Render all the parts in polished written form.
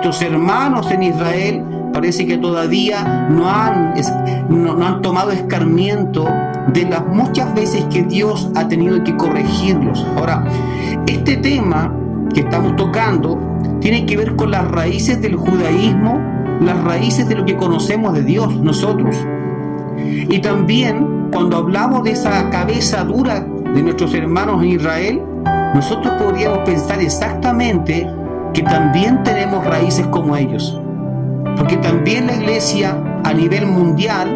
nuestros hermanos en Israel parece que todavía no han tomado escarmiento de las muchas veces que Dios ha tenido que corregirlos. Ahora, este tema que estamos tocando tiene que ver con las raíces del judaísmo, las raíces de lo que conocemos de Dios nosotros. Y también cuando hablamos de esa cabeza dura de nuestros hermanos en Israel, nosotros podríamos pensar exactamente que también tenemos raíces como ellos. Porque también la iglesia a nivel mundial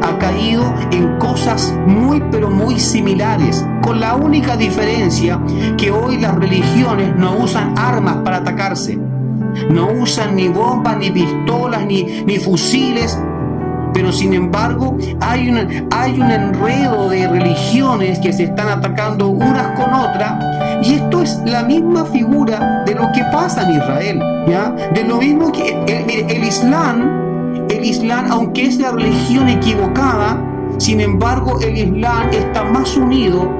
ha caído en cosas muy pero muy similares, con la única diferencia que hoy las religiones no usan armas para atacarse, no usan ni bombas, ni pistolas, ni fusiles, pero sin embargo hay un enredo de religiones que se están atacando unas con otras, y esto es la misma figura de lo que pasa en Israel, ¿ya? De lo mismo que el Islam, aunque es la religión equivocada, sin embargo el Islam está más unido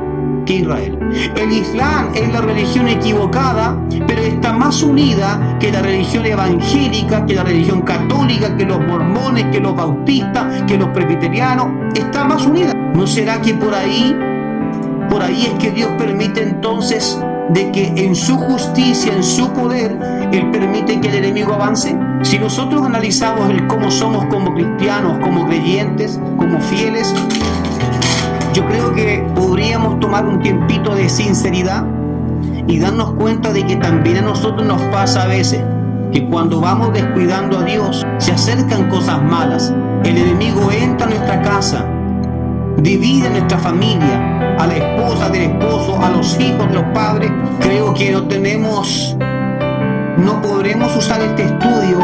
que Israel. El Islam es la religión equivocada, pero está más unida que la religión evangélica, que la religión católica, que los mormones, que los bautistas, que los presbiterianos. Está más unida. ¿No será que por ahí es que Dios permite entonces de que en su justicia, en su poder, Él permite que el enemigo avance? Si nosotros analizamos el cómo somos como cristianos, como creyentes, como fieles, yo creo que podríamos tomar un tiempito de sinceridad y darnos cuenta de que también a nosotros nos pasa a veces que cuando vamos descuidando a Dios, se acercan cosas malas. El enemigo entra a nuestra casa, divide nuestra familia, a la esposa del esposo, a los hijos de los padres. Creo que no podremos usar este estudio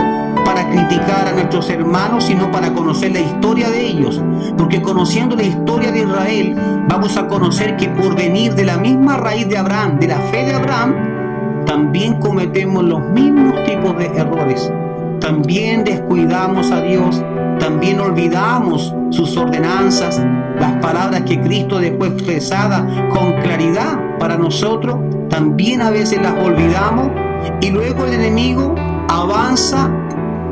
para criticar a nuestros hermanos, sino para conocer la historia de ellos, porque conociendo la historia de Israel vamos a conocer que por venir de la misma raíz de Abraham, de la fe de Abraham, también cometemos los mismos tipos de errores. También descuidamos a Dios, también olvidamos sus ordenanzas, las palabras que Cristo dejó expresadas con claridad para nosotros, también a veces las olvidamos, y luego el enemigo avanza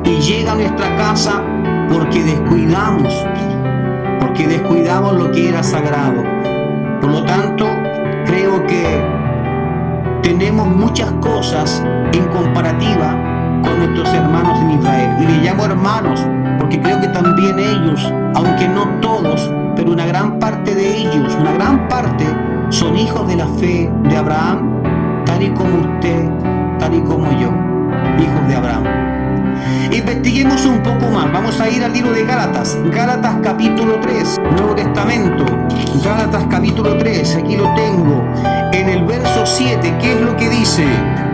y llega a nuestra casa porque descuidamos lo que era sagrado. Por lo tanto, creo que tenemos muchas cosas en comparativa con nuestros hermanos en Israel. Y les llamo hermanos porque creo que también ellos, aunque no todos, pero una gran parte de ellos, una gran parte, son hijos de la fe de Abraham, tal y como usted, tal y como yo, hijos de Abraham. Investiguemos un poco más. Vamos a ir al libro de Gálatas capítulo 3, Nuevo Testamento. Gálatas capítulo 3, aquí lo tengo, en el verso 7. ¿Qué es lo que dice?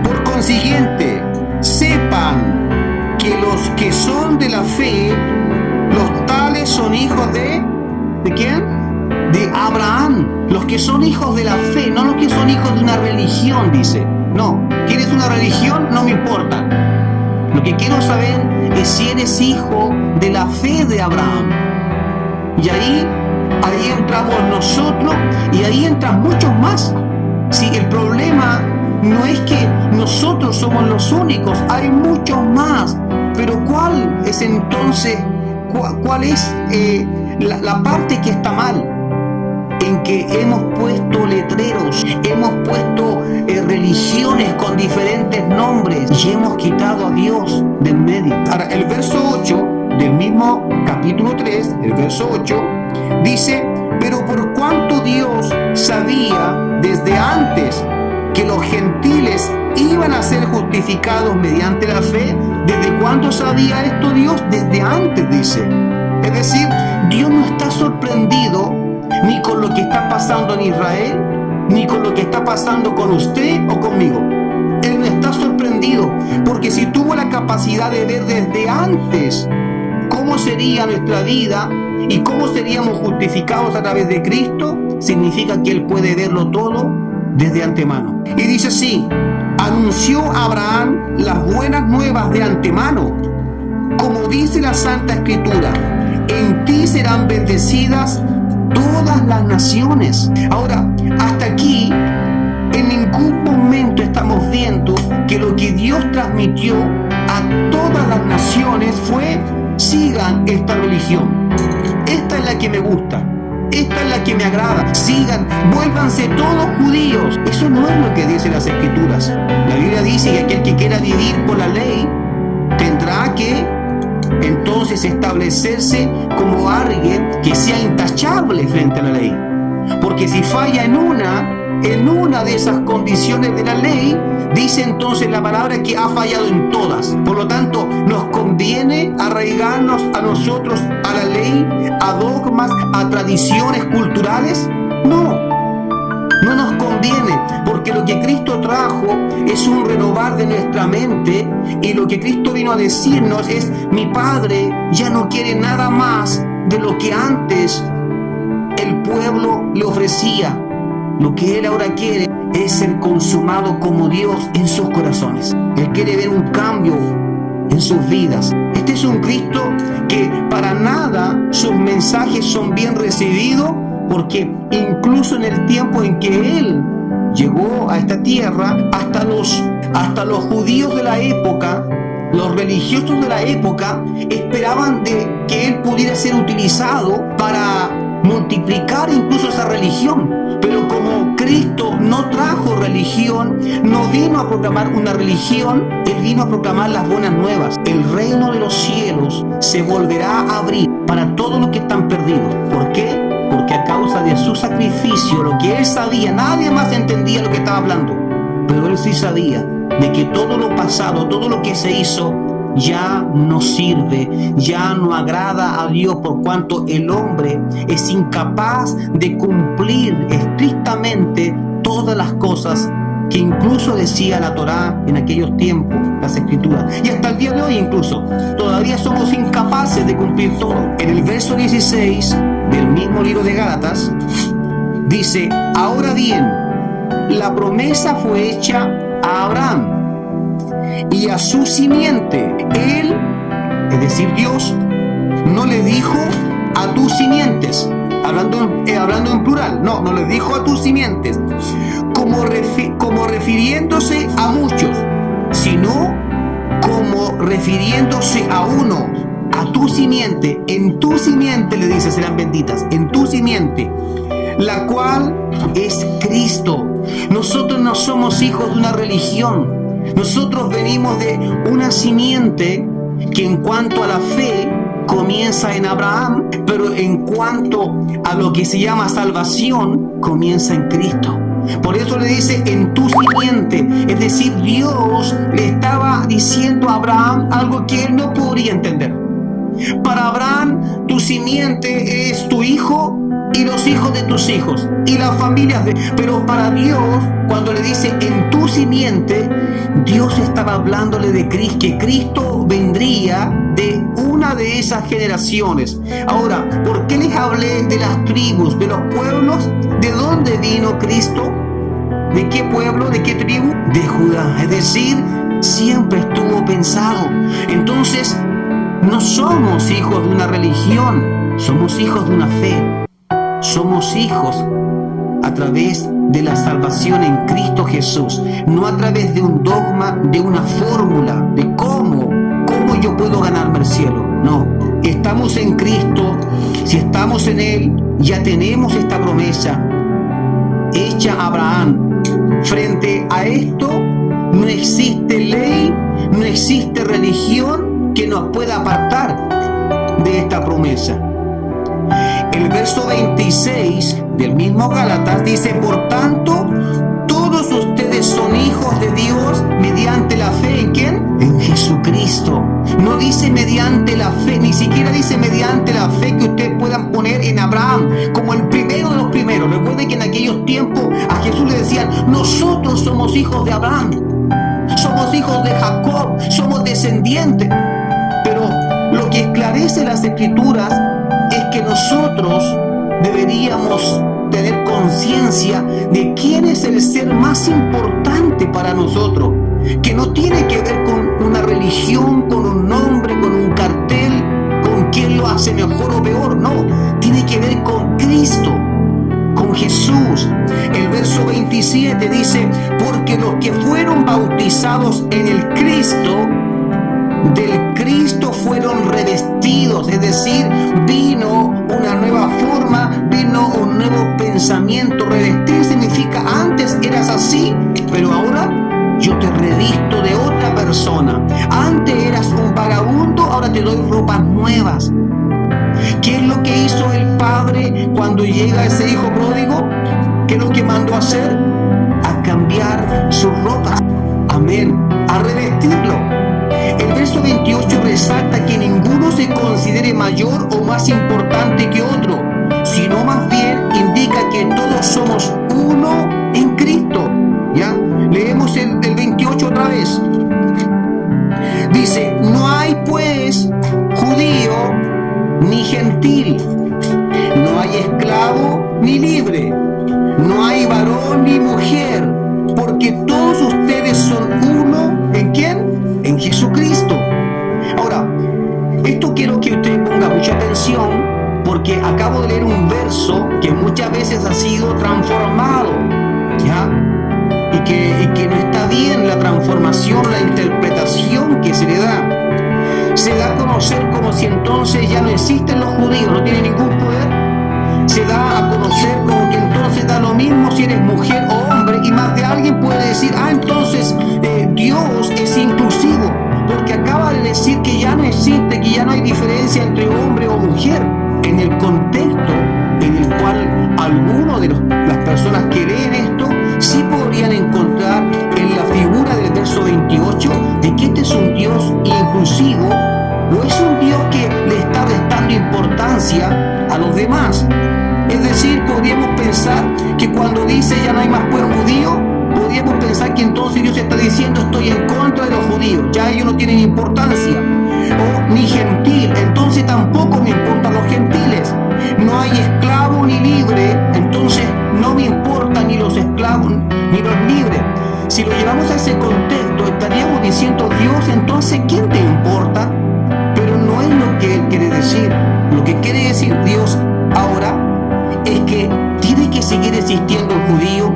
Por consiguiente, sepan que los que son de la fe, los tales son hijos ¿de quién? De Abraham. Los que son hijos de la fe, no los que son hijos de una religión, dice. No, ¿tienes una religión? No me importa. Lo que quiero saber es si eres hijo de la fe de Abraham. Y ahí entramos nosotros, y ahí entran muchos más. Si el problema no es que nosotros somos los únicos, hay muchos más. Pero ¿cuál es entonces, cuál es la parte que está mal? En que hemos puesto letreros, hemos puesto religiones con diferentes nombres y hemos quitado a Dios de en medio. Ahora, el verso 8 del mismo capítulo 3, el verso 8, dice: pero por cuanto Dios sabía desde antes que los gentiles iban a ser justificados mediante la fe. ¿Desde cuándo sabía esto Dios? Desde antes, dice. Es decir, Dios no está sorprendido ni con lo que está pasando en Israel, ni con lo que está pasando con usted o conmigo. Él no está sorprendido, porque si tuvo la capacidad de ver desde antes cómo sería nuestra vida y cómo seríamos justificados a través de Cristo, significa que Él puede verlo todo desde antemano. Y dice así: anunció a Abraham las buenas nuevas de antemano, como dice la Santa Escritura: en ti serán bendecidas todas las naciones. Ahora, hasta aquí, en ningún momento estamos viendo que lo que Dios transmitió a las naciones fue: sigan esta religión. Esta es la que me gusta. Esta es la que me agrada. Sigan, vuélvanse todos judíos. Eso no es lo que dicen las Escrituras. La Biblia dice que aquel que quiera vivir por la ley tendrá que entonces establecerse como alguien que sea intachable frente a la ley. Porque si falla en una de esas condiciones de la ley, dice entonces la palabra que ha fallado en todas. Por lo tanto, ¿nos conviene arraigarnos a nosotros a la ley, a dogmas, a tradiciones culturales? No nos conviene, porque lo que Cristo trajo es un renovar de nuestra mente, y lo que Cristo vino a decirnos es: mi Padre ya no quiere nada más de lo que antes el pueblo le ofrecía. Lo que Él ahora quiere es ser consumado como Dios en sus corazones. Él quiere ver un cambio en sus vidas. Este es un Cristo que para nada sus mensajes son bien recibidos, porque incluso en el tiempo en que Él llegó a esta tierra, hasta los judíos de la época, los religiosos de la época, esperaban de que Él pudiera ser utilizado para multiplicar incluso esa religión. Pero como Cristo no trajo religión, no vino a proclamar una religión, Él vino a proclamar las buenas nuevas. El reino de los cielos se volverá a abrir para todos los que están perdidos. ¿Por qué? Porque a causa de su sacrificio, lo que Él sabía, nadie más entendía lo que estaba hablando, pero Él sí sabía de que todo lo pasado, todo lo que se hizo, ya no sirve, ya no agrada a Dios, por cuanto el hombre es incapaz de cumplir estrictamente todas las cosas que incluso decía la Torá en aquellos tiempos, las Escrituras, y hasta el día de hoy incluso todavía somos incapaces de cumplir todo. En el verso 16 del mismo libro de Gálatas dice: ahora bien, la promesa fue hecha a Abraham y a su simiente. Él, es decir, Dios, no le dijo a tus simientes, hablando en plural, no le dijo a tus simientes, como refiriéndose a muchos, sino como refiriéndose a uno, a tu simiente. En tu simiente, le dice, serán benditas, en tu simiente, la cual es Cristo. Nosotros no somos hijos de una religión. Nosotros venimos de una simiente que en cuanto a la fe comienza en Abraham, pero en cuanto a lo que se llama salvación, comienza en Cristo. Por eso le dice en tu simiente, es decir, Dios le estaba diciendo a Abraham algo que él no podría entender. Para Abraham, tu simiente es tu hijo y los hijos de tus hijos y las familias de... Pero para Dios, cuando le dice en tu simiente, Dios estaba hablándole de Cristo, que Cristo vendría de una de esas generaciones. Ahora, ¿por qué les hablé de las tribus, de los pueblos? ¿De dónde vino Cristo? ¿De qué pueblo? ¿De qué tribu? De Judá. Es decir, siempre estuvo pensado. Entonces, no somos hijos de una religión, somos hijos de una fe. Somos hijos a través de la salvación en Cristo Jesús, no a través de un dogma, de una fórmula, de cómo yo puedo ganarme el cielo. No, estamos en Cristo. Si estamos en Él, ya tenemos esta promesa hecha a Abraham. Frente a esto, no existe ley, no existe religión que nos pueda apartar de esta promesa. El verso 26 del mismo Gálatas dice: por tanto, todos ustedes son hijos de Dios mediante la fe. ¿En quién? En Jesucristo. No dice mediante la fe, ni siquiera dice mediante la fe que ustedes puedan poner en Abraham como el primero de los primeros. Recuerden que en aquellos tiempos a Jesús le decían: nosotros somos hijos de Abraham, somos hijos de Jacob, somos descendientes. Pero lo que esclarece las Escrituras es que nosotros deberíamos tener conciencia de quién es el ser más importante para nosotros, que no tiene que ver con una religión, con un nombre, con un cartel, con quién lo hace mejor o peor. No, tiene que ver con Cristo, con Jesús. El verso 27 dice: porque los que fueron bautizados en el Cristo, del Cristo fueron revestidos, es decir, vino una nueva forma, vino un nuevo pensamiento. Revestir significa antes eras así, pero ahora yo te revisto de otra persona. Antes eras un vagabundo, ahora te doy ropas nuevas. ¿Qué es lo que hizo el padre cuando llega ese hijo pródigo? ¿Qué es lo que mandó a hacer? A cambiar sus ropas. Amén. A revestirlo. El verso 28 resalta que ninguno se considere mayor o más importante que otro, sino más bien indica que todos somos uno en Cristo. ¿Ya? Leemos el 28 otra vez. Dice, no hay pues judío ni gentil, no hay esclavo ni libre, no hay varón ni mujer, porque todos ustedes son uno, ¿en quién? En Jesucristo. Ahora, esto quiero que usted ponga mucha atención, porque acabo de leer un verso que muchas veces ha sido transformado, ¿ya? Y que no está bien la transformación, la interpretación que se le da. Se da a conocer como si entonces ya no existen los judíos, no tienen ningún poder. Se da a conocer como que entonces da lo mismo si eres mujer o hombre, y más de alguien puede decir, entonces Dios es inclusivo, porque acaba de decir que ya no existe, que ya no hay diferencia entre hombre o mujer. En el contexto en el cual algunos de las personas que leen esto sí podrían encontrar en la figura del verso 28 de que este es un Dios inclusivo, o es un Dios que le está restando importancia a los demás. Es decir, podríamos pensar que cuando dice ya no hay más pues judío, podríamos pensar que entonces Dios está diciendo estoy en contra de los judíos, ya ellos no tienen importancia. O ni gentil, entonces tampoco me importan los gentiles. No hay esclavo ni libre, entonces no me importan ni los esclavos ni los libres. Si lo llevamos a ese contexto, estaríamos diciendo, Dios, entonces, ¿quién te importa? Pero no es lo que Él quiere decir. Lo que quiere decir Dios ahora es que tiene que seguir existiendo el judío,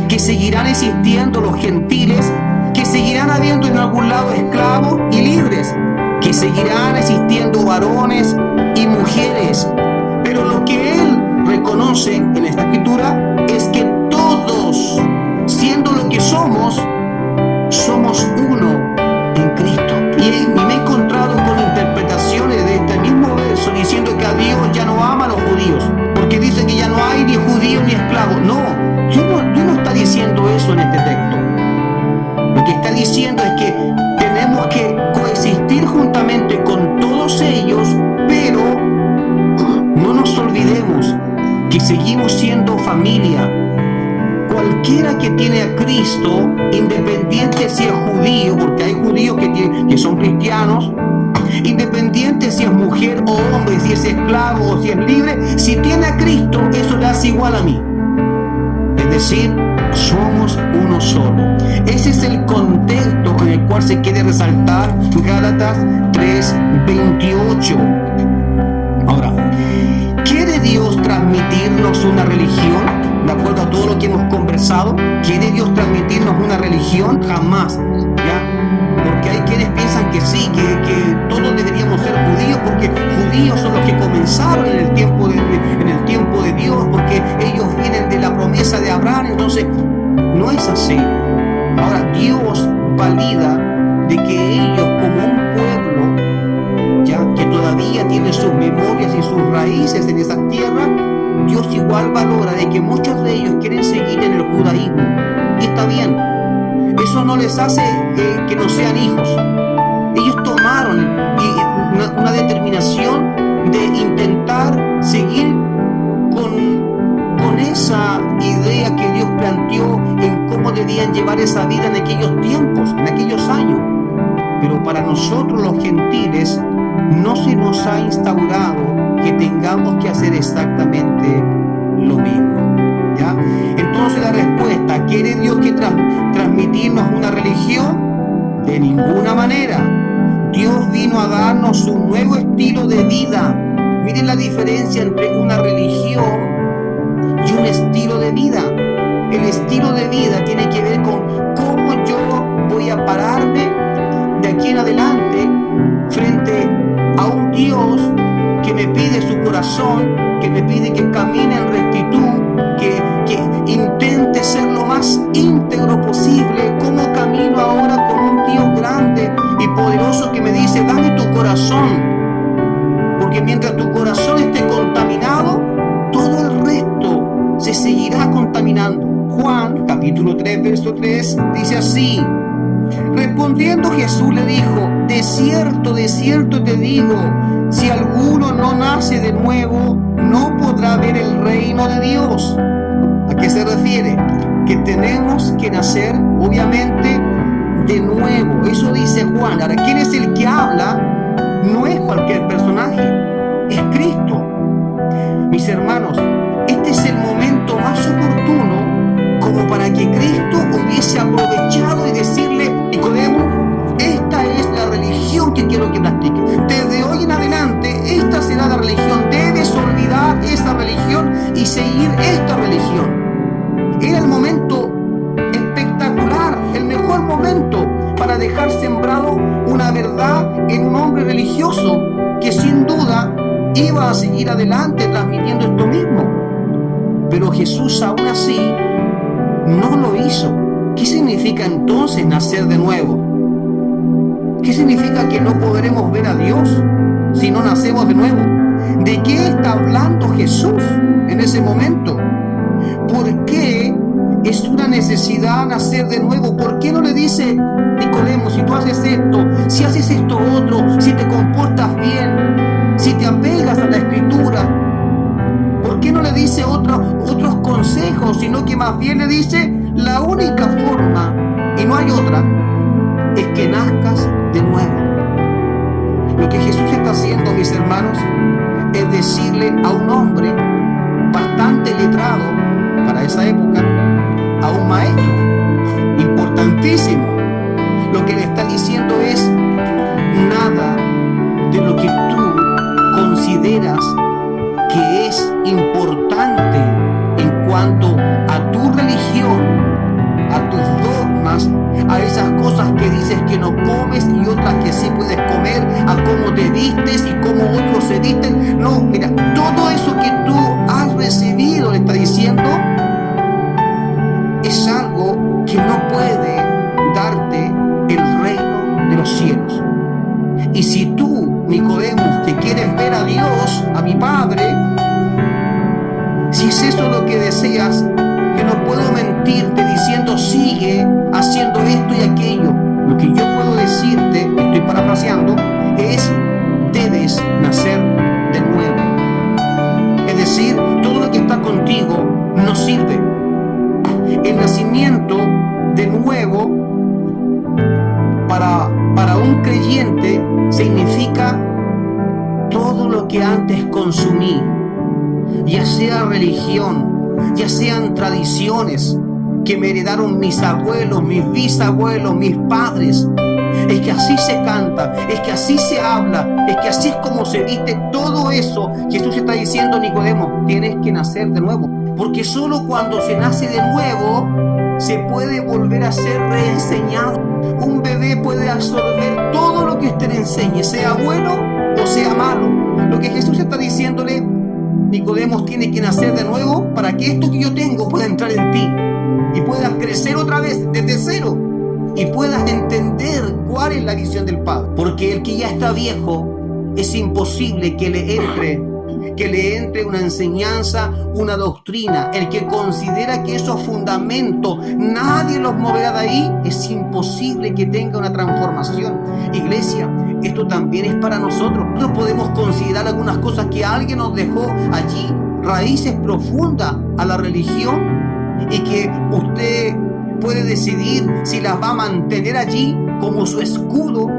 que seguirán existiendo los gentiles, que seguirán habiendo en algún lado esclavos y libres, que seguirán existiendo varones y mujeres. Pero lo que Él reconoce en esta escritura es que todos, siendo lo que somos uno en Cristo. Y me he encontrado con interpretaciones de este mismo verso diciendo que a Dios ya no ama a los judíos, porque dice que ya no hay ni judío ni esclavo. No, Dios no está diciendo eso en este texto. Lo que está diciendo es que tenemos que coexistir juntamente con todos ellos, pero no nos olvidemos que seguimos siendo familia. Cualquiera que tiene a Cristo, independiente si es judío, porque hay judíos que son cristianos, independiente si es mujer o hombre, si es esclavo o si es libre, si tiene a Cristo, eso le hace igual a mí. Es decir, somos uno solo. Ese es el contexto en el cual se quiere resaltar Gálatas 3:28. Ahora, ¿quiere Dios transmitirnos una religión? De acuerdo a todo lo que hemos conversado, ¿quiere Dios transmitirnos una religión? Jamás, ¿ya? Porque hay quienes piensan que sí, que todos deberíamos ser judíos, porque judíos son los que comenzaron en el tiempo de Dios, porque ellos vienen de la promesa de Abraham. Entonces, no es así. Ahora, Dios valida de que ellos, como un pueblo, ya que todavía tiene sus memorias y sus raíces en esas tierras, Dios igual valora de que muchos de ellos quieren seguir en el judaísmo. Y está bien. Eso no les hace que no sean hijos. Ellos tomaron una determinación de intentar seguir con esa idea que Dios planteó en cómo debían llevar esa vida en aquellos tiempos, en aquellos años. Pero para nosotros los gentiles no se nos ha instaurado que tengamos que hacer exactamente lo mismo, ¿ya? Entonces la respuesta, ¿quiere Dios que transmitirnos una religión? De ninguna manera. Dios vino a darnos un nuevo estilo de vida. Miren la diferencia entre una religión y un estilo de vida. El estilo de vida tiene que ver con cómo yo voy a pararme de aquí en adelante frente corazón que me pide que camine en rectitud, que intente ser lo más íntegro posible. ¿Cómo camino ahora con un Dios grande y poderoso que me dice, dame tu corazón? Porque mientras tu corazón esté contaminado, todo el resto se seguirá contaminando. Juan, capítulo 3, verso 3, dice así: respondiendo Jesús le dijo, de cierto te digo, si alguno no nace de nuevo, no podrá ver el reino de Dios. ¿A qué se refiere? Que tenemos que nacer, obviamente, de nuevo. Eso dice Juan. Ahora, ¿quién es el que habla? No es cualquier personaje, es Cristo. Mis hermanos, este es el momento más oportuno como para que Cristo hubiese aprovechado y decirle, Nicodemo, esta es la religión que quiero que practiques. Desde hoy en adelante, esta será la religión. Debes olvidar esa religión y seguir esta religión. Era el momento espectacular, el mejor momento para dejar sembrado una verdad en un hombre religioso que sin duda iba a seguir adelante transmitiendo esto mismo. Pero Jesús aún así no lo hizo. ¿Qué significa entonces nacer de nuevo? ¿Qué significa que no podremos ver a Dios si no nacemos de nuevo? ¿De qué está hablando Jesús en ese momento? ¿Por qué es una necesidad nacer de nuevo? ¿Por qué no le dice, Nicodemo, si tú haces esto, si haces esto otro, si te comportas bien, si te apegas a la Escritura? ¿Por qué no le dice otros consejos, sino que más bien le dice, la única forma, y no hay otra, es que nazcas de nuevo? Lo que Jesús está haciendo, mis hermanos, es decirle a un hombre bastante letrado para esa época, a un maestro importantísimo, lo que le está diciendo es, nada de lo que tú consideras que es importante en cuanto a tu religión, a tus dogmas, a esas cosas que dices que no comes y otras que sí puedes comer, a cómo te vistes y cómo otros se visten. No, mira, todo eso que tú has recibido, le está diciendo, es algo que no puede darte el reino de los cielos. Y si tú, Nicodemo, que quieres ver a Dios, a mi Padre, si es eso lo que deseas, yo no puedo mentirte diciendo sigue haciendo esto y aquello. Lo que yo puedo decirte, estoy parafraseando, es debes nacer de nuevo. Es decir, todo lo que está contigo no sirve. El nacimiento de nuevo para un creyente significa todo lo que antes consumí, ya sea religión, ya sean tradiciones que me heredaron mis abuelos, mis bisabuelos, mis padres. Es que así se canta, es que así se habla, es que así es como se viste. Todo eso Jesús está diciendo, Nicodemo, tienes que nacer de nuevo. Porque solo cuando se nace de nuevo se puede volver a ser reenseñado. Un bebé puede absorber todo lo que usted le enseñe, sea bueno o sea malo. Lo que Jesús está diciéndole, Nicodemo, tiene que nacer de nuevo para que esto que yo tengo pueda entrar en ti y puedas crecer otra vez desde cero y puedas entender cuál es la visión del Padre. Porque el que ya está viejo, es imposible que le entre una enseñanza, una doctrina. El que considera que esos fundamentos nadie los moverá de ahí, es imposible que tenga una transformación. Iglesia, esto también es para nosotros. Nosotros podemos considerar algunas cosas que alguien nos dejó allí, raíces profundas a la religión, y que usted puede decidir si las va a mantener allí como su escudo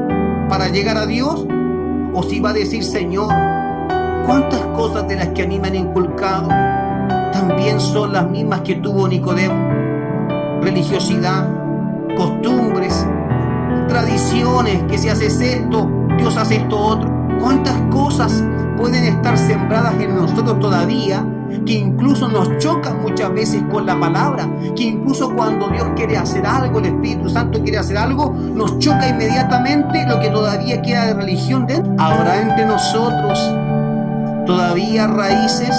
para llegar a Dios, o si va a decir, Señor, ¿cuántas cosas de las que a mí me han inculcado también son las mismas que tuvo Nicodemo? Religiosidad, costumbres, tradiciones, que si haces esto, Dios hace esto otro. ¿Cuántas cosas pueden estar sembradas en nosotros todavía, que incluso nos chocan muchas veces con la palabra, que incluso cuando Dios quiere hacer algo, el Espíritu Santo quiere hacer algo, nos choca inmediatamente lo que todavía queda de religión dentro? ¿Habrá entre nosotros todavía raíces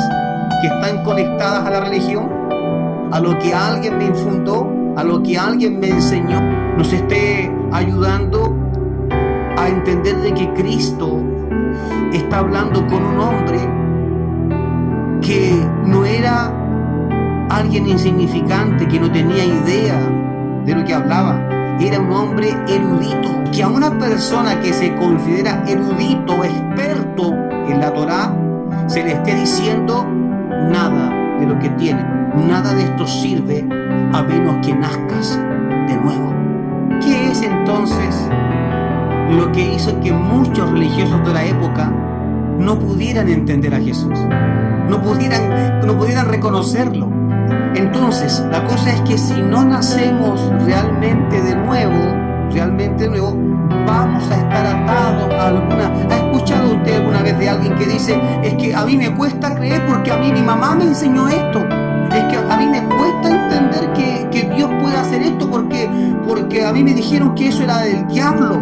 que están conectadas a la religión, a lo que alguien me infundó, a lo que alguien me enseñó, nos esté ayudando a entender de que Cristo está hablando con un hombre que no era alguien insignificante, que no tenía idea de lo que hablaba. Era un hombre erudito. Que a una persona que se considera erudito o experto en la Torá se le esté diciendo nada de lo que tiene, nada de esto sirve a menos que nazcas de nuevo. ¿Qué es entonces lo que hizo que muchos religiosos de la época no pudieran entender a Jesús, no pudieran reconocerlo? Entonces, la cosa es que si no nacemos realmente de nuevo, vamos a estar atados a alguna... ¿Ha escuchado usted alguna vez de alguien que dice: es que a mí me cuesta creer porque a mí mi mamá me enseñó esto? Es que a mí me cuesta entender que Dios puede hacer esto porque a mí me dijeron que eso era del diablo.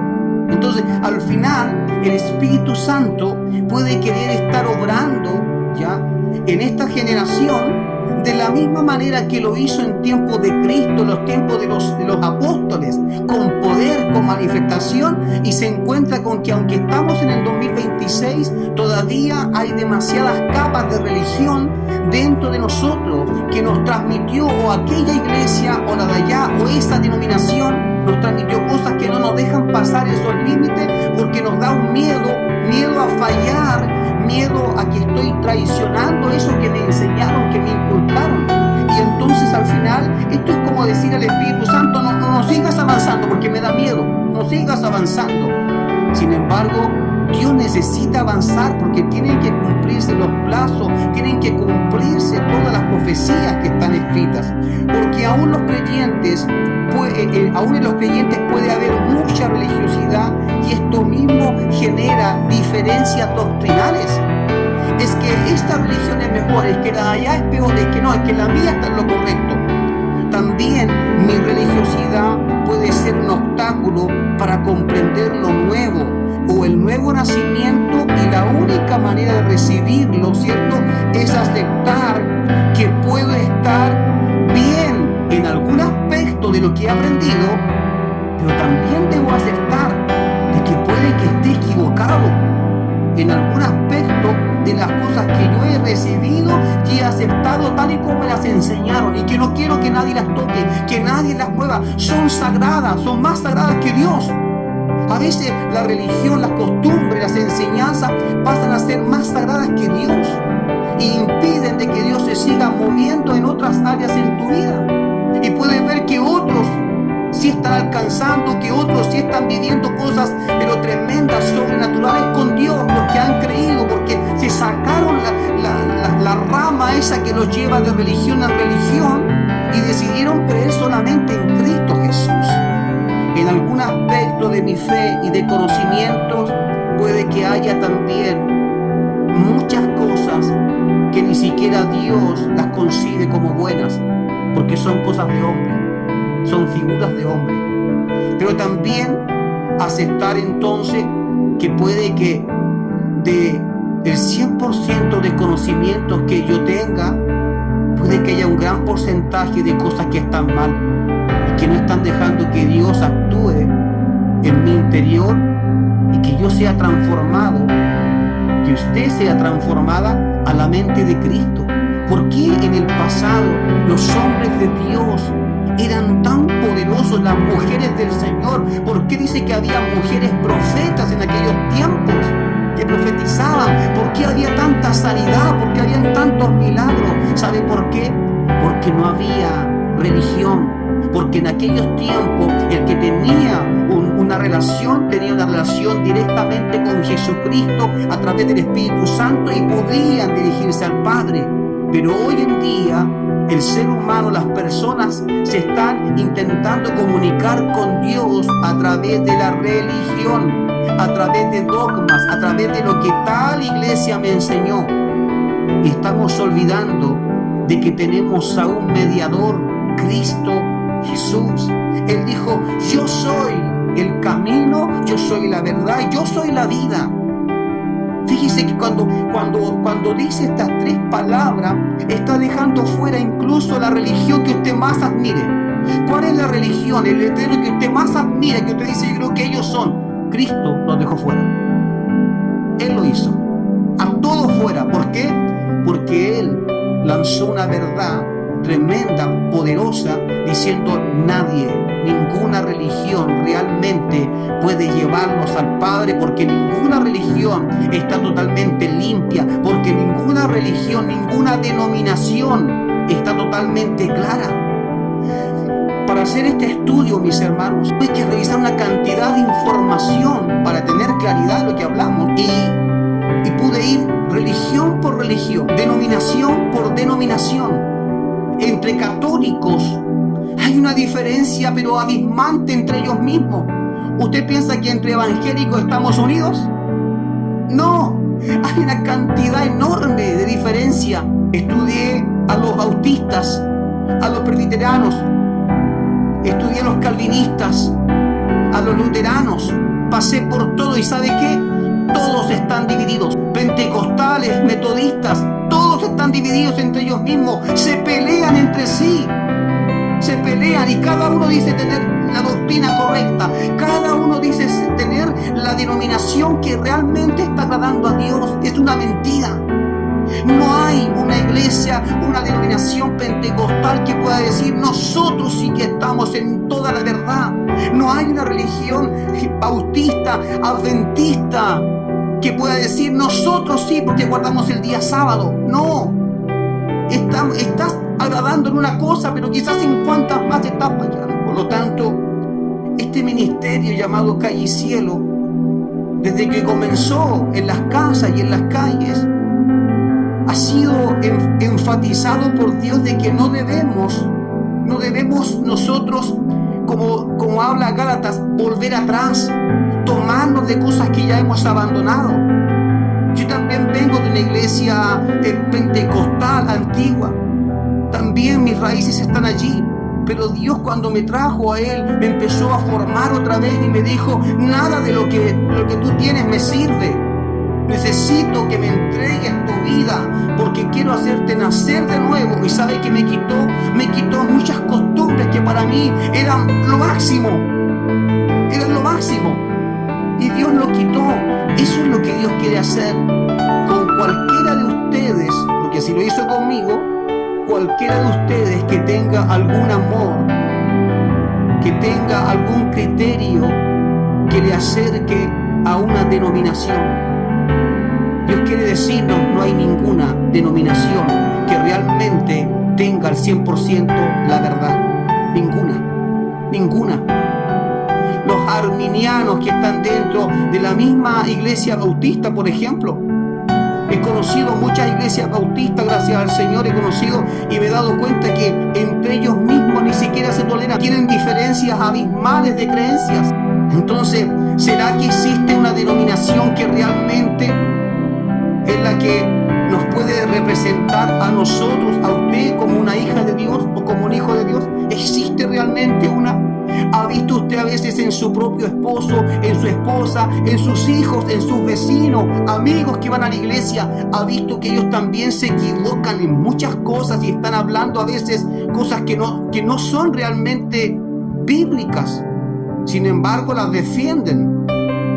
Entonces, al final, el Espíritu Santo puede querer estar obrando ya en esta generación de la misma manera que lo hizo en tiempos de Cristo, en los tiempos de los apóstoles, con poder, con manifestación, y se encuentra con que aunque estamos en el 2026, todavía hay demasiadas capas de religión dentro de nosotros que nos transmitió o aquella iglesia o la de allá o esa denominación nos transmitió cosas que no nos dejan pasar esos límites porque nos da un miedo a fallar, miedo a que estoy traicionando eso que me enseñaron, que me inculcaron. Y entonces al final esto es como decir al Espíritu Santo: no sigas avanzando porque me da miedo, no sigas avanzando. Sin embargo, Dios necesita avanzar porque tienen que cumplirse los plazos, tienen que cumplirse todas las profecías que están escritas, porque aún en los creyentes puede haber mucha religiosidad y esto mismo genera diferencias doctrinales. Es que esta religión es mejor, es que la de allá es peor, es que no, es que la mía está en lo correcto. También mi religiosidad puede ser un obstáculo para comprender lo nuevo o el nuevo nacimiento, y la única manera de recibirlo, ¿cierto?, es aceptar que puedo estar bien en algún aspecto de lo que he aprendido, pero también debo aceptar de que puede que esté equivocado en algún aspecto de las cosas que yo he recibido y he aceptado tal y como me las enseñaron, y que no quiero que nadie las toque, que nadie las mueva. Son sagradas, son más sagradas que Dios. A veces la religión, las costumbres, las enseñanzas pasan a ser más sagradas que Dios y impiden de que Dios se siga moviendo en otras áreas en tu vida. Y puedes ver que otros sí están alcanzando, que otros sí están viviendo cosas pero tremendas, sobrenaturales con Dios, porque han creído, porque se sacaron la rama esa que los lleva de religión a religión y decidieron creer solamente en Cristo Jesús. En algún aspecto de mi fe y de conocimientos puede que haya también muchas cosas que ni siquiera Dios las concibe como buenas, porque son cosas de hombre, son figuras de hombre. Pero también aceptar entonces que puede que del 100% de conocimientos que yo tenga, puede que haya un gran porcentaje de cosas que están mal y que no están dejando que Dios actúe en mi interior y que yo sea transformado, que usted sea transformada a la mente de Cristo. ¿Por qué en el pasado los hombres de Dios eran tan poderosos, las mujeres del Señor? ¿Por qué dice que había mujeres profetas en aquellos tiempos que profetizaban? ¿Por qué había tanta sanidad? ¿Por qué habían tantos milagros? ¿Sabe por qué? Porque no había religión. Porque en aquellos tiempos el que tenía una relación directamente con Jesucristo a través del Espíritu Santo y podían dirigirse al Padre. Pero hoy en día el ser humano, las personas se están intentando comunicar con Dios a través de la religión, a través de dogmas, a través de lo que tal iglesia me enseñó. Y estamos olvidando de que tenemos a un mediador, Cristo Jesús. Él dijo: yo soy el camino, yo soy la verdad, yo soy la vida. Fíjese que cuando dice estas tres palabras, está dejando fuera incluso la religión que usted más admire. ¿Cuál es la religión, el letrero que usted más admira, que usted dice, yo creo que ellos son? Cristo los dejó fuera. Él lo hizo. A todos fuera. ¿Por qué? Porque Él lanzó una verdad tremenda, poderosa, diciendo nadie, ninguna religión realmente puede llevarnos al Padre, porque ninguna religión está totalmente limpia, porque ninguna religión, ninguna denominación está totalmente clara. Para hacer este estudio, mis hermanos, hay que revisar una cantidad de información para tener claridad de lo que hablamos, y pude ir religión por religión, denominación por denominación. Entre católicos hay una diferencia pero abismante entre ellos mismos. ¿Usted piensa que entre evangélicos estamos unidos? No, hay una cantidad enorme de diferencia. Estudié a los bautistas, a los presbiterianos, estudié a los calvinistas, a los luteranos, pasé por todo y ¿sabe qué? Todos están divididos. Pentecostales, metodistas, todos están divididos entre ellos mismos, se pelean entre sí, se pelean y cada uno dice tener la doctrina correcta, cada uno dice tener la denominación que realmente está agradando a Dios. Es una mentira. No hay una iglesia, una denominación pentecostal que pueda decir nosotros sí que estamos en toda la verdad. No hay una religión bautista, adventista, que pueda decir nosotros sí porque guardamos el día sábado. No, estás agradando en una cosa, pero quizás en cuantas más estás fallando. Por lo tanto, este ministerio llamado Calle y Cielo, desde que comenzó en las casas y en las calles, ha sido enfatizado por Dios de que no debemos nosotros, como habla Gálatas, volver atrás, tomarnos de cosas que ya hemos abandonado. Yo también vengo de una iglesia pentecostal antigua, también mis raíces están allí, pero Dios, cuando me trajo a Él, me empezó a formar otra vez y me dijo, nada de lo que tú tienes me sirve. Necesito que me entregues tu vida porque quiero hacerte nacer de nuevo. Y sabe que me quitó muchas costumbres que para mí eran lo máximo. Y Dios lo quitó. Eso es lo que Dios quiere hacer con cualquiera de ustedes, porque si lo hizo conmigo, cualquiera de ustedes que tenga algún amor, que tenga algún criterio que le acerque a una denominación. Dios quiere decirnos, no hay ninguna denominación que realmente tenga al 100% la verdad. Ninguna. Los arminianos que están dentro de la misma iglesia bautista, por ejemplo. He conocido muchas iglesias bautistas, gracias al Señor he conocido y me he dado cuenta que entre ellos mismos ni siquiera se toleran. Tienen diferencias abismales de creencias. Entonces, ¿será que existe una denominación que realmente es la que nos puede representar a nosotros, a usted, como una hija de Dios o como un hijo de Dios? ¿Existe realmente una? ¿Ha visto usted a veces en su propio esposo, en su esposa, en sus hijos, en sus vecinos, amigos que van a la iglesia? ¿Ha visto que ellos también se equivocan en muchas cosas y están hablando a veces cosas que no son realmente bíblicas? Sin embargo, las defienden.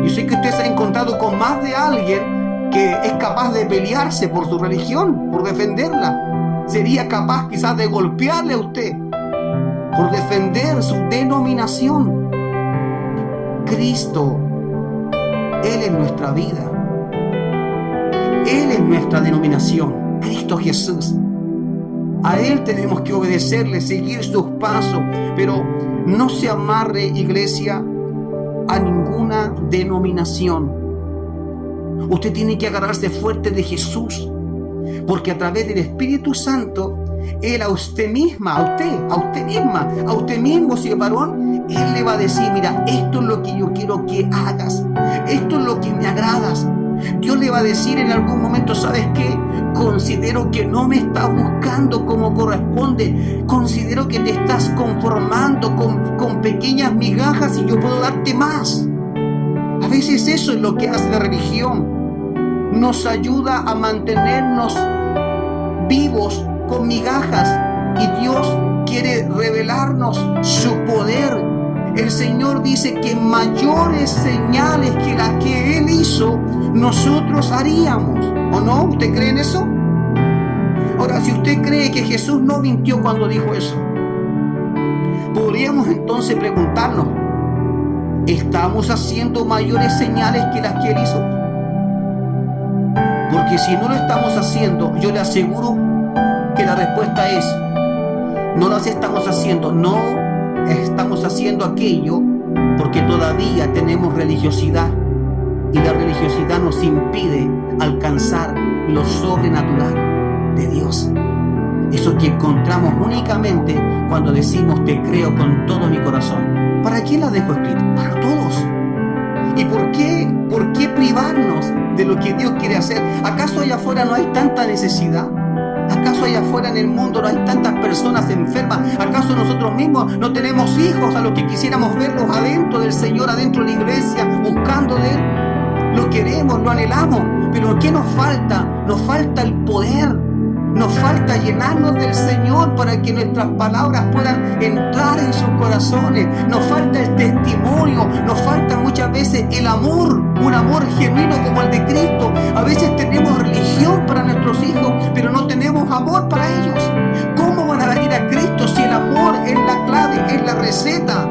Yo sé que usted se ha encontrado con más de alguien que es capaz de pelearse por su religión, por defenderla. Sería capaz quizás de golpearle a usted por defender su denominación. Cristo, Él es nuestra vida. Él es nuestra denominación. Cristo Jesús. A Él tenemos que obedecerle, seguir sus pasos, pero no se amarre, iglesia, a ninguna denominación. Usted tiene que agarrarse fuerte de Jesús, porque a través del Espíritu Santo, Él a usted misma, a usted mismo, si es varón, Él le va a decir, mira, esto es lo que yo quiero que hagas, esto es lo que me agradas. Dios le va a decir en algún momento, ¿sabes qué? Considero que no me estás buscando como corresponde, considero que te estás conformando con pequeñas migajas y yo puedo darte más. A veces eso es lo que hace la religión. nos ayuda a mantenernos vivos con migajas, y Dios quiere revelarnos su poder. El Señor dice que mayores señales que las que Él hizo, nosotros haríamos. ¿O no? ¿Usted cree en eso? Ahora, si usted cree que Jesús no mintió cuando dijo eso, podríamos entonces preguntarnos, ¿estamos haciendo mayores señales que las que Él hizo? Porque si no lo estamos haciendo, yo le aseguro que la respuesta es, no las estamos haciendo. No estamos haciendo aquello porque todavía tenemos religiosidad, y la religiosidad nos impide alcanzar lo sobrenatural de Dios. Eso que encontramos únicamente cuando decimos te creo con todo mi corazón. ¿Para quién la dejo escrita? Para todos. ¿Y por qué privarnos de lo que Dios quiere hacer? ¿Acaso allá afuera no hay tanta necesidad? ¿Acaso allá afuera en el mundo no hay tantas personas enfermas? ¿Acaso nosotros mismos no tenemos hijos a los que quisiéramos verlos adentro del Señor, adentro de la iglesia, buscando de Él? Lo queremos, lo anhelamos, pero ¿qué nos falta? Nos falta el poder, nos falta llenarnos del Señor para que nuestras palabras puedan entrar en sus corazones. Nos falta el testimonio, nos falta muchas veces el amor, un amor genuino como el de Cristo. A veces tenemos religión para nuestros hijos, pero no tenemos amor para ellos. ¿Cómo van a venir a Cristo si el amor es la clave, es la receta?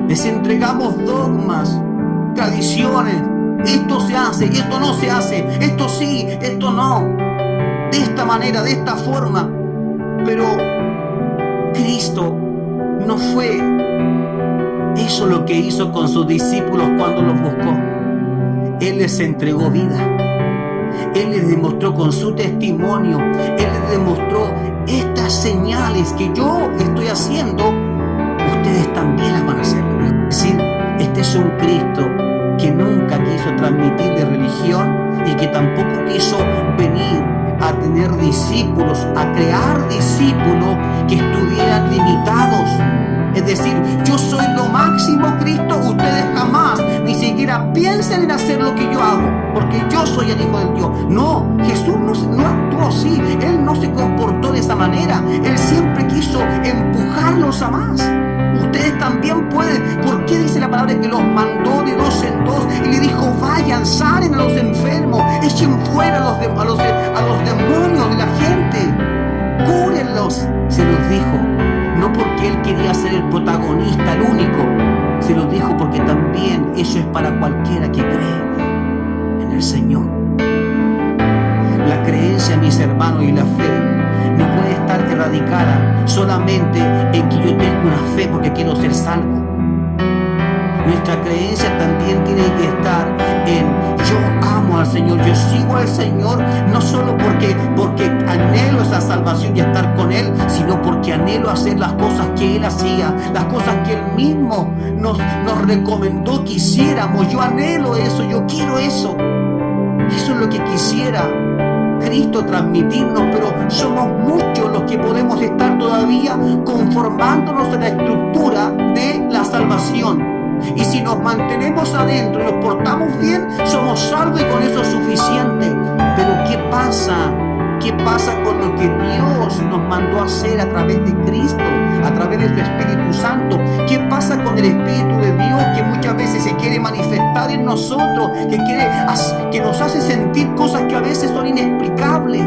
Les entregamos dogmas, tradiciones. Esto se hace, esto no se hace, esto sí, esto no. De esta manera, de esta forma. Pero Cristo no fue eso lo que hizo con sus discípulos cuando los buscó. Él les entregó vida. Él les demostró con su testimonio, Él les demostró estas señales que yo estoy haciendo, ustedes también las van a hacer. Es decir, este es un Cristo que nunca quiso transmitirle religión y que tampoco quiso venir a tener discípulos, a crear discípulos que estuvieran limitados. Es decir, yo soy lo máximo, Cristo, ustedes jamás ni siquiera piensen en hacer lo que yo hago, porque yo soy el Hijo del Dios. No, Jesús no actuó así, Él no se comportó de esa manera. Él siempre quiso empujarlos a más. Ustedes también pueden. ¿Por qué dice la palabra que los mandó de dos en dos y le dijo, vayan, sanen a los enfermos, echen fuera a los demonios de la gente, cúrenlos? Se los dijo, no porque Él quería ser el protagonista, el único. Se los dijo porque también eso es para cualquiera que cree en el Señor. La creencia, mis hermanos, y la fe no puede estar erradicada solamente en que yo tengo una fe porque quiero ser salvo. Nuestra creencia también tiene que estar en yo amo al Señor, yo sigo al Señor, no solo porque anhelo esa salvación y estar con Él, sino porque anhelo hacer las cosas que Él hacía, las cosas que Él mismo nos recomendó que hiciéramos. Yo anhelo eso, yo quiero eso. Eso es lo que quisiera Cristo transmitirnos, pero somos muchos los que podemos estar todavía conformándonos en la estructura de la salvación. Y si nos mantenemos adentro y nos portamos bien, somos salvos y con eso es suficiente. Pero ¿qué pasa? ¿Qué pasa con lo que Dios nos mandó a hacer a través de Cristo, a través de su Espíritu Santo? ¿Qué pasa con el Espíritu de Dios que muchas veces se quiere manifestar en nosotros, que nos hace sentir cosas que a veces son inexplicables?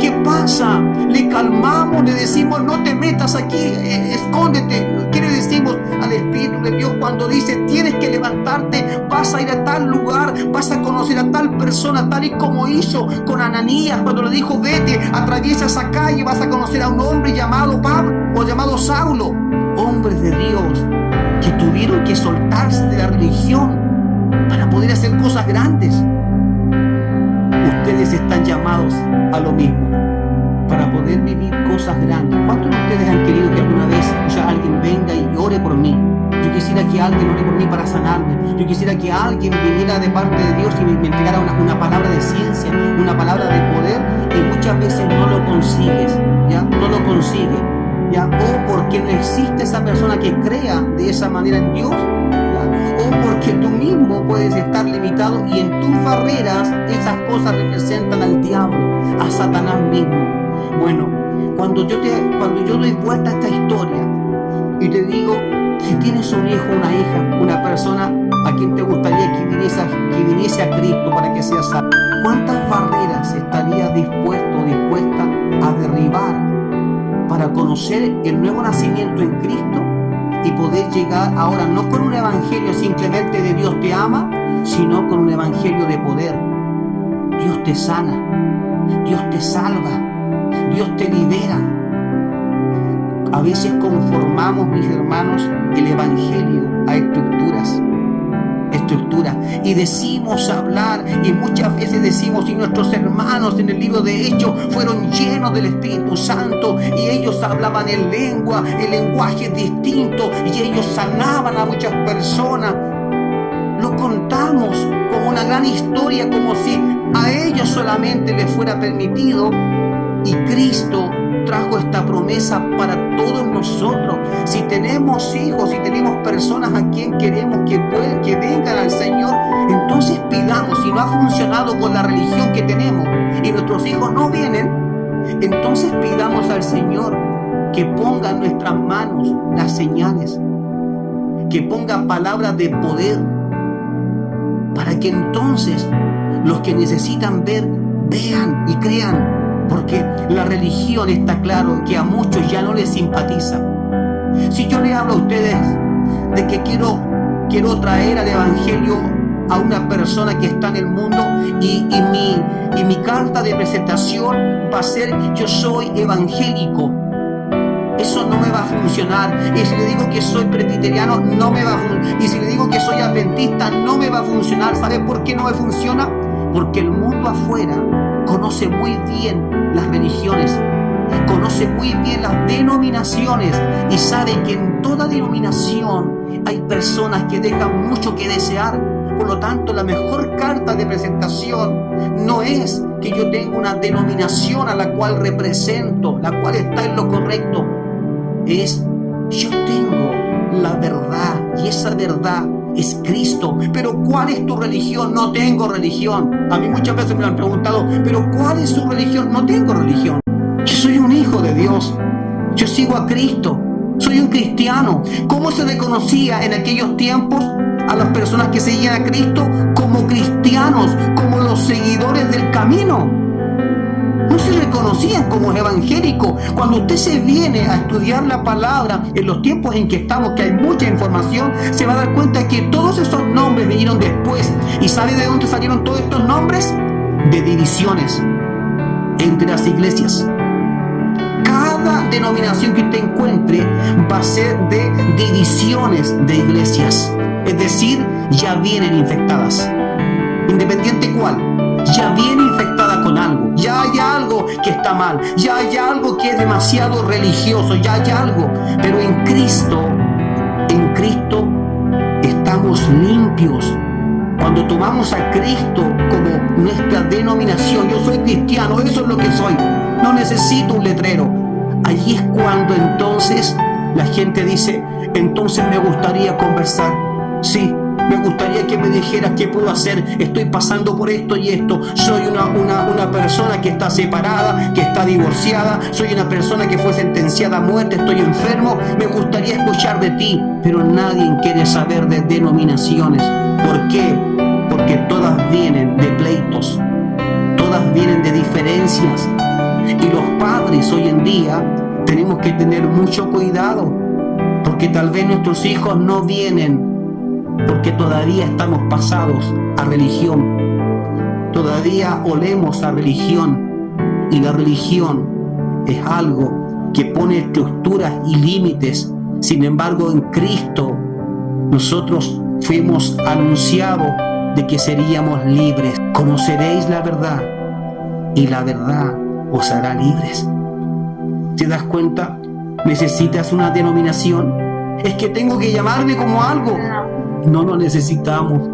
¿Qué pasa? Le calmamos, le decimos, no te metas aquí, escóndete. ¿Qué le decimos al Espíritu de Dios cuando dice, tienes que levantarte, vas a ir a tal lugar, vas a conocer a tal persona, tal y como hizo con Ananías cuando le dijo, vete, atraviesa esa calle, vas a conocer a un hombre llamado Pablo o llamado Saulo? Hombres de Dios que tuvieron que soltarse de la religión para poder hacer cosas grandes. Ustedes están llamados a lo mismo, para poder vivir cosas grandes. ¿Cuántos de ustedes han querido que alguna vez alguien venga y ore por mí? Yo quisiera que alguien ore por mí para sanarme. Yo quisiera que alguien viniera de parte de Dios y me entregara una palabra de ciencia, una palabra de poder, y muchas veces no lo consigues, ¿ya? No lo consigues, ¿ya? O porque no existe esa persona que crea de esa manera en Dios, ¿ya? o porque tú mismo puedes estar limitado y en tus barreras esas cosas representan al diablo, a Satanás mismo. Bueno, cuando yo doy vuelta a esta historia y te digo, si tienes un hijo, una hija, una persona a quien te gustaría que viniese a Cristo para que sea salvo, ¿cuántas barreras estarías dispuesto o dispuesta a derribar para conocer el nuevo nacimiento en Cristo y poder llegar ahora no con un evangelio simplemente de Dios te ama, sino con un evangelio de poder? Dios te sana, Dios te salva, Dios te libera. A veces conformamos, mis hermanos, el evangelio a estructuras y decimos hablar, y muchas veces decimos, y nuestros hermanos en el libro de Hechos fueron llenos del Espíritu Santo y ellos hablaban en lengua, el lenguaje distinto, y ellos sanaban a muchas personas. Lo contamos como una gran historia, como si a ellos solamente les fuera permitido, y Cristo trajo esta promesa para todos nosotros. Si tenemos hijos, si tenemos personas a quien queremos que vengan al Señor, entonces pidamos. Si no ha funcionado con la religión que tenemos y nuestros hijos no vienen, entonces pidamos al Señor que ponga en nuestras manos las señales, que ponga palabras de poder, para que entonces los que necesitan ver, vean y crean. Porque la religión, está claro que a muchos ya no les simpatiza. Si yo le hablo a ustedes de que quiero traer al evangelio a una persona que está en el mundo y mi carta de presentación va a ser: yo soy evangélico, eso no me va a funcionar. Y si le digo que soy presbiteriano, no me va a funcionar. Y si le digo que soy adventista, no me va a funcionar. ¿Sabe por qué no me funciona? Porque el mundo afuera conoce muy bien las religiones, conoce muy bien las denominaciones y sabe que en toda denominación hay personas que dejan mucho que desear. Por lo tanto, la mejor carta de presentación no es que yo tenga una denominación a la cual represento, la cual está en lo correcto. Es: yo tengo la verdad y esa verdad es Cristo. Pero ¿cuál es tu religión? No tengo religión. A mí muchas veces me lo han preguntado, pero ¿cuál es su religión? No tengo religión. Yo soy un hijo de Dios. Yo sigo a Cristo. Soy un cristiano. ¿Cómo se reconocía en aquellos tiempos a las personas que seguían a Cristo? Como cristianos, como los seguidores del camino. No se reconocían como evangélicos. Cuando usted se viene a estudiar la palabra en los tiempos en que estamos, que hay mucha información, se va a dar cuenta que todos esos nombres vinieron después. ¿Y sabe de dónde salieron todos estos nombres? De divisiones entre las iglesias. Cada denominación que usted encuentre va a ser de divisiones de iglesias. Es decir, ya vienen infectadas. Independiente cuál, ya viene infectada con algo. Ya hay algo que está mal. Ya hay algo que es demasiado religioso. Ya hay algo. Pero en Cristo estamos limpios. Cuando tomamos a Cristo como nuestra denominación, yo soy cristiano, eso es lo que soy, no necesito un letrero. Allí es cuando entonces la gente dice: entonces me gustaría conversar. Sí, me gustaría que me dijeras qué puedo hacer. Estoy pasando por esto y esto. Soy una persona que está separada, que está divorciada. Soy una persona que fue sentenciada a muerte. Estoy enfermo. Me gustaría escuchar de ti. Pero nadie quiere saber de denominaciones. ¿Por qué? Porque todas vienen de pleitos. Todas vienen de diferencias. Y los padres hoy en día tenemos que tener mucho cuidado. Porque tal vez nuestros hijos no vienen porque todavía estamos pasados a religión, todavía olemos a religión, y la religión es algo que pone estructuras y límites. Sin embargo, en Cristo nosotros fuimos anunciados de que seríamos libres. Conoceréis la verdad y la verdad os hará libres. ¿Te das cuenta? ¿Necesitas una denominación? Es que tengo que llamarme como algo. No lo necesitamos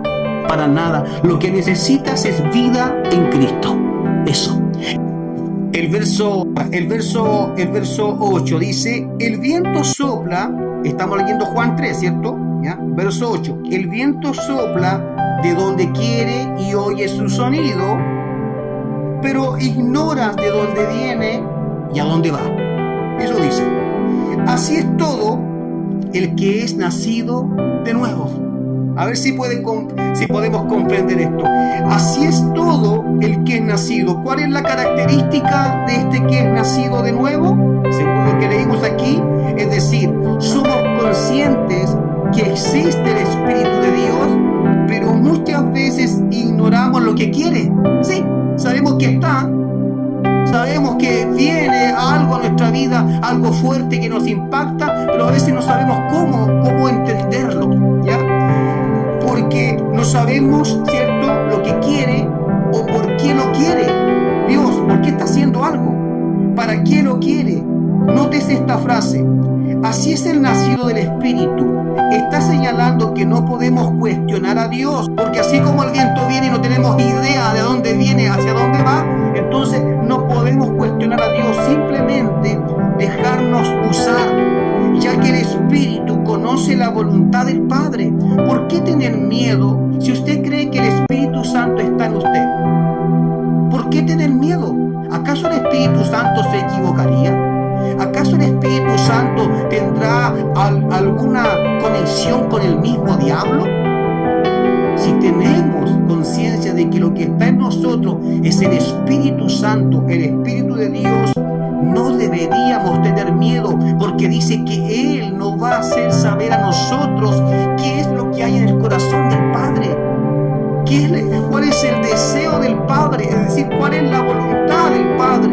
para nada. Lo que necesitas es vida en Cristo. Eso. El verso 8 dice: el viento sopla. Estamos leyendo Juan 3, ¿cierto? ¿Ya? Verso 8. El viento sopla de donde quiere y oyes su sonido, pero ignoras de dónde viene y a dónde va. Eso dice. Así es todo el que es nacido de nuevo. A ver si podemos comprender esto. Así es todo el que es nacido. ¿Cuál es la característica de este que es nacido de nuevo? Según lo que leímos aquí, es decir, somos conscientes que existe el Espíritu de Dios, pero muchas veces ignoramos lo que quiere. Sí, sabemos que está, sabemos que viene algo a nuestra vida, algo fuerte que nos impacta, pero a veces no sabemos cómo entenderlo, ¿ya? Porque no sabemos, ¿cierto?, lo que quiere o por qué lo quiere. Dios, ¿por qué está haciendo algo? ¿Para qué lo quiere? Nótese esta frase. Así es el nacido del Espíritu. Está señalando que no podemos cuestionar a Dios, porque así como el viento viene y no tenemos idea de dónde viene, hacia dónde va, entonces no podemos cuestionar a Dios, simplemente dejarnos usar, ya que el Espíritu conoce la voluntad del Padre. ¿Por qué tener miedo si usted cree que el Espíritu Santo está en usted? ¿Por qué tener miedo? ¿Acaso el Espíritu Santo se equivocaría? ¿Acaso el Espíritu Santo tendrá alguna conexión con el mismo diablo? Si tenemos conciencia de que lo que está en nosotros es el Espíritu Santo, el Espíritu de Dios, no deberíamos tener miedo, porque dice que Él nos va a hacer saber a nosotros qué es lo que hay en el corazón del Padre. ¿Cuál es el deseo del Padre? Es decir, ¿cuál es la voluntad del Padre?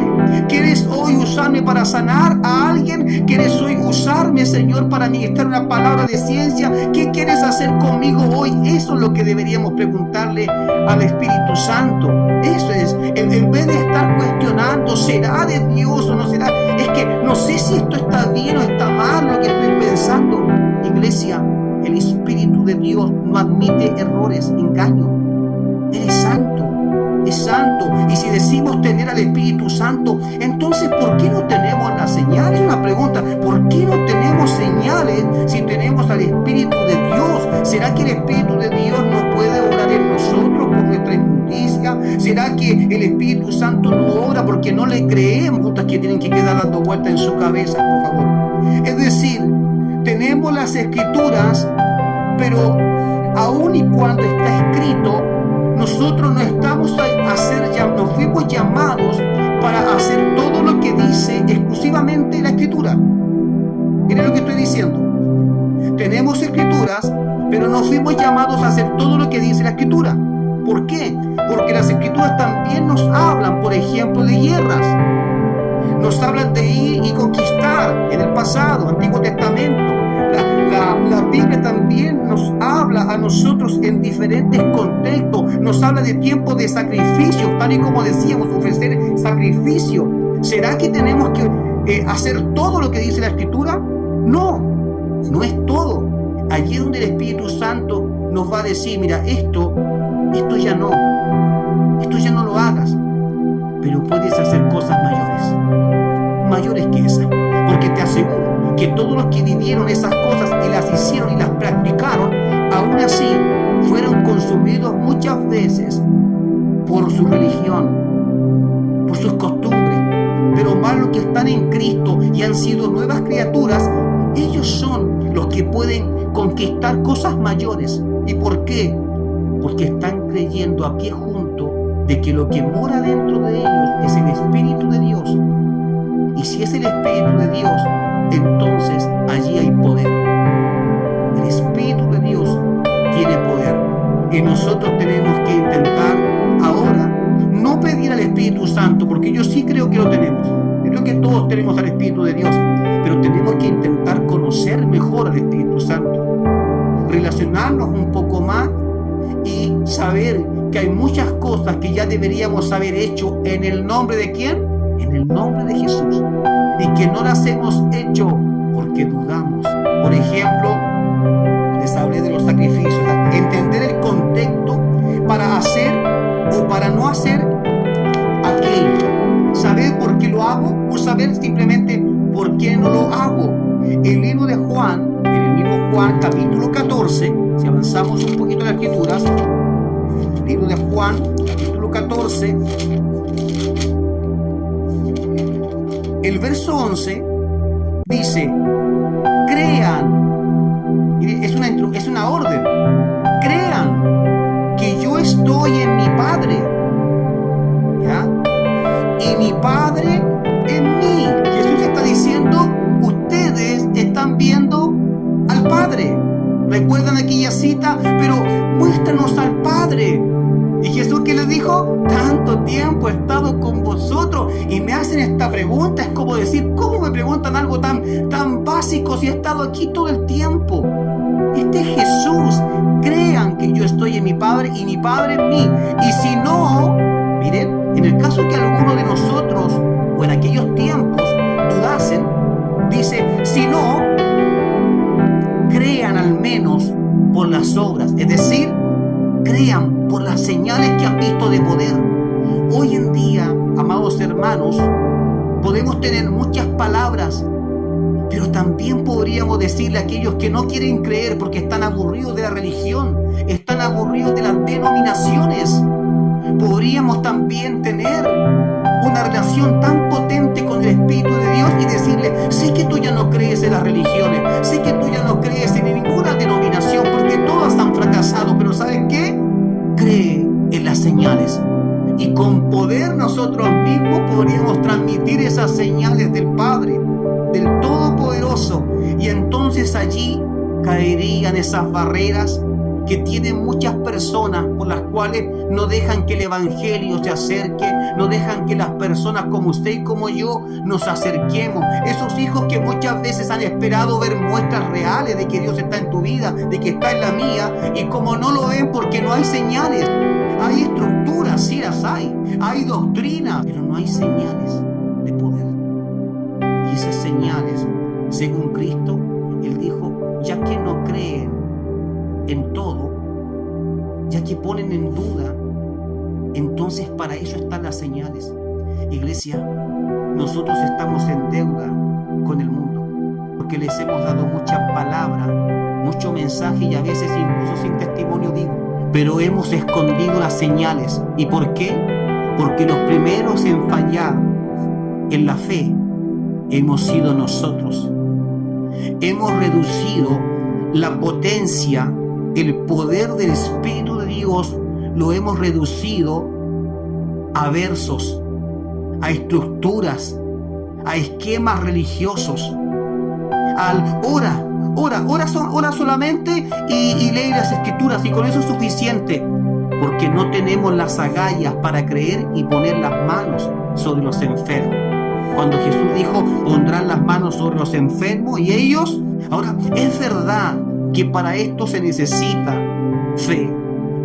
¿Quieres hoy usarme para sanar a alguien? ¿Quieres hoy usarme, Señor, para ministrar una palabra de ciencia? ¿Qué quieres hacer conmigo hoy? Eso es lo que deberíamos preguntarle al Espíritu Santo. Eso es, en vez de estar cuestionando, ¿será de Dios o no será? Es que no sé si esto está bien o está mal lo que estoy pensando. Iglesia, el Espíritu de Dios no admite errores, engaño. Él es santo, es santo. Y si decimos tener al Espíritu Santo, entonces ¿por qué no tenemos las señales? Una pregunta, ¿por qué no tenemos señales si tenemos al Espíritu de Dios? ¿Será que el Espíritu de Dios no puede orar en nosotros por nuestra inmundicia? ¿Será que el Espíritu Santo no ora porque no le creemos? Putas que tienen que quedar dando vueltas en su cabeza, por favor. Es decir, tenemos las Escrituras, pero aun y cuando está escrito, nosotros no fuimos llamados para hacer todo lo que dice exclusivamente la Escritura. Miren lo que estoy diciendo. Tenemos Escrituras, pero no fuimos llamados a hacer todo lo que dice la Escritura. ¿Por qué? Porque las Escrituras también nos hablan, por ejemplo, de guerras. Nos hablan de ir y conquistar en el pasado, Antiguo Testamento. La Biblia también nos habla a nosotros en diferentes contextos. Nos habla de tiempos de sacrificio, tal y como decíamos, ofrecer sacrificio. ¿Será que tenemos que hacer todo lo que dice la Escritura? No, no es todo. Allí es donde el Espíritu Santo nos va a decir, mira, esto ya no lo hagas, pero puedes hacer cosas mayores que esas, porque te aseguro que todos los que vivieron esas cosas y las hicieron y las practicaron, aún así fueron consumidos muchas veces por su religión, por sus costumbres. Pero más los que están en Cristo y han sido nuevas criaturas, ellos son los que pueden conquistar cosas mayores. ¿Y por qué? Porque están creyendo a pie junto de que lo que mora dentro de ellos es el Espíritu de Dios. Y si es el Espíritu de Dios, entonces allí hay poder. El Espíritu de Dios tiene poder. Y nosotros tenemos que intentar ahora no pedir al Espíritu Santo, porque yo sí creo que lo tenemos. Creo que todos tenemos al Espíritu de Dios, pero tenemos que intentar conocer mejor al Espíritu Santo, relacionarnos un poco más y saber que hay muchas cosas que ya deberíamos haber hecho en el nombre de ¿quién? En el nombre de Jesús, y que no las hemos hecho porque dudamos. Por ejemplo, les hablé de los sacrificios, entender el contexto para hacer o para no hacer aquello, saber por qué lo hago o saber simplemente por qué no lo hago. el libro de Juan, en el mismo Juan capítulo 14, si avanzamos un poquito en las escrituras, el libro de Juan capítulo 14, el verso 11 dice: crean, es una orden, crean que yo estoy en mi Padre, ¿ya? Y mi Padre en mí. Jesús está diciendo: ustedes están viendo al Padre. ¿Recuerdan aquella cita? Pero muéstranos al Padre. Y Jesús, ¿qué les dijo? Tanto tiempo he estado con vosotros y me hacen esta pregunta. Es como decir, ¿cómo me preguntan algo tan básico si he estado aquí todo el tiempo? Este es Jesús. Crean que yo estoy en mi Padre y mi Padre en mí. Y si no, miren, en el caso que alguno de nosotros o en aquellos tiempos dudasen, dice: si no, crean al menos por las obras. Es decir, crean por las señales que han visto de poder. Hoy en día, amados hermanos, podemos tener muchas palabras, pero también podríamos decirle a aquellos que no quieren creer porque están aburridos de la religión, están aburridos de las denominaciones. Podríamos también tener una relación tan potente con el Espíritu de Dios y decirle: sé que tú ya no crees en las religiones, sé que tú ya no crees en ninguna denominación porque todas han fracasado, pero ¿sabes qué? Cree en las señales. Y con poder nosotros mismos podríamos transmitir esas señales del Padre, del Todopoderoso, y entonces allí caerían esas barreras que tienen muchas personas, por las cuales no dejan que el Evangelio se acerque, no dejan que las personas como usted y como yo nos acerquemos. Esos hijos que muchas veces han esperado ver muestras reales de que Dios está en tu vida, de que está en la mía, y como no lo ven porque no hay señales. Hay estructuras, sí las hay doctrina, pero no hay señales de poder. Y esas señales, según Cristo, Él dijo: ya que no creen en todo, ya que ponen en duda, entonces para eso están las señales. Iglesia, nosotros estamos en deuda con el mundo, porque les hemos dado mucha palabra, mucho mensaje y a veces incluso sin testimonio vivo, pero hemos escondido las señales. ¿Y por qué? Porque los primeros en fallar en la fe hemos sido nosotros. Hemos reducido la potencia, el poder del Espíritu de Dios, lo hemos reducido a versos, a estructuras, a esquemas religiosos, al ora solamente y lee las escrituras, y con eso es suficiente, porque no tenemos las agallas para creer y poner las manos sobre los enfermos. Cuando Jesús dijo: pondrán las manos sobre los enfermos y ellos. Ahora, es verdad que para esto se necesita fe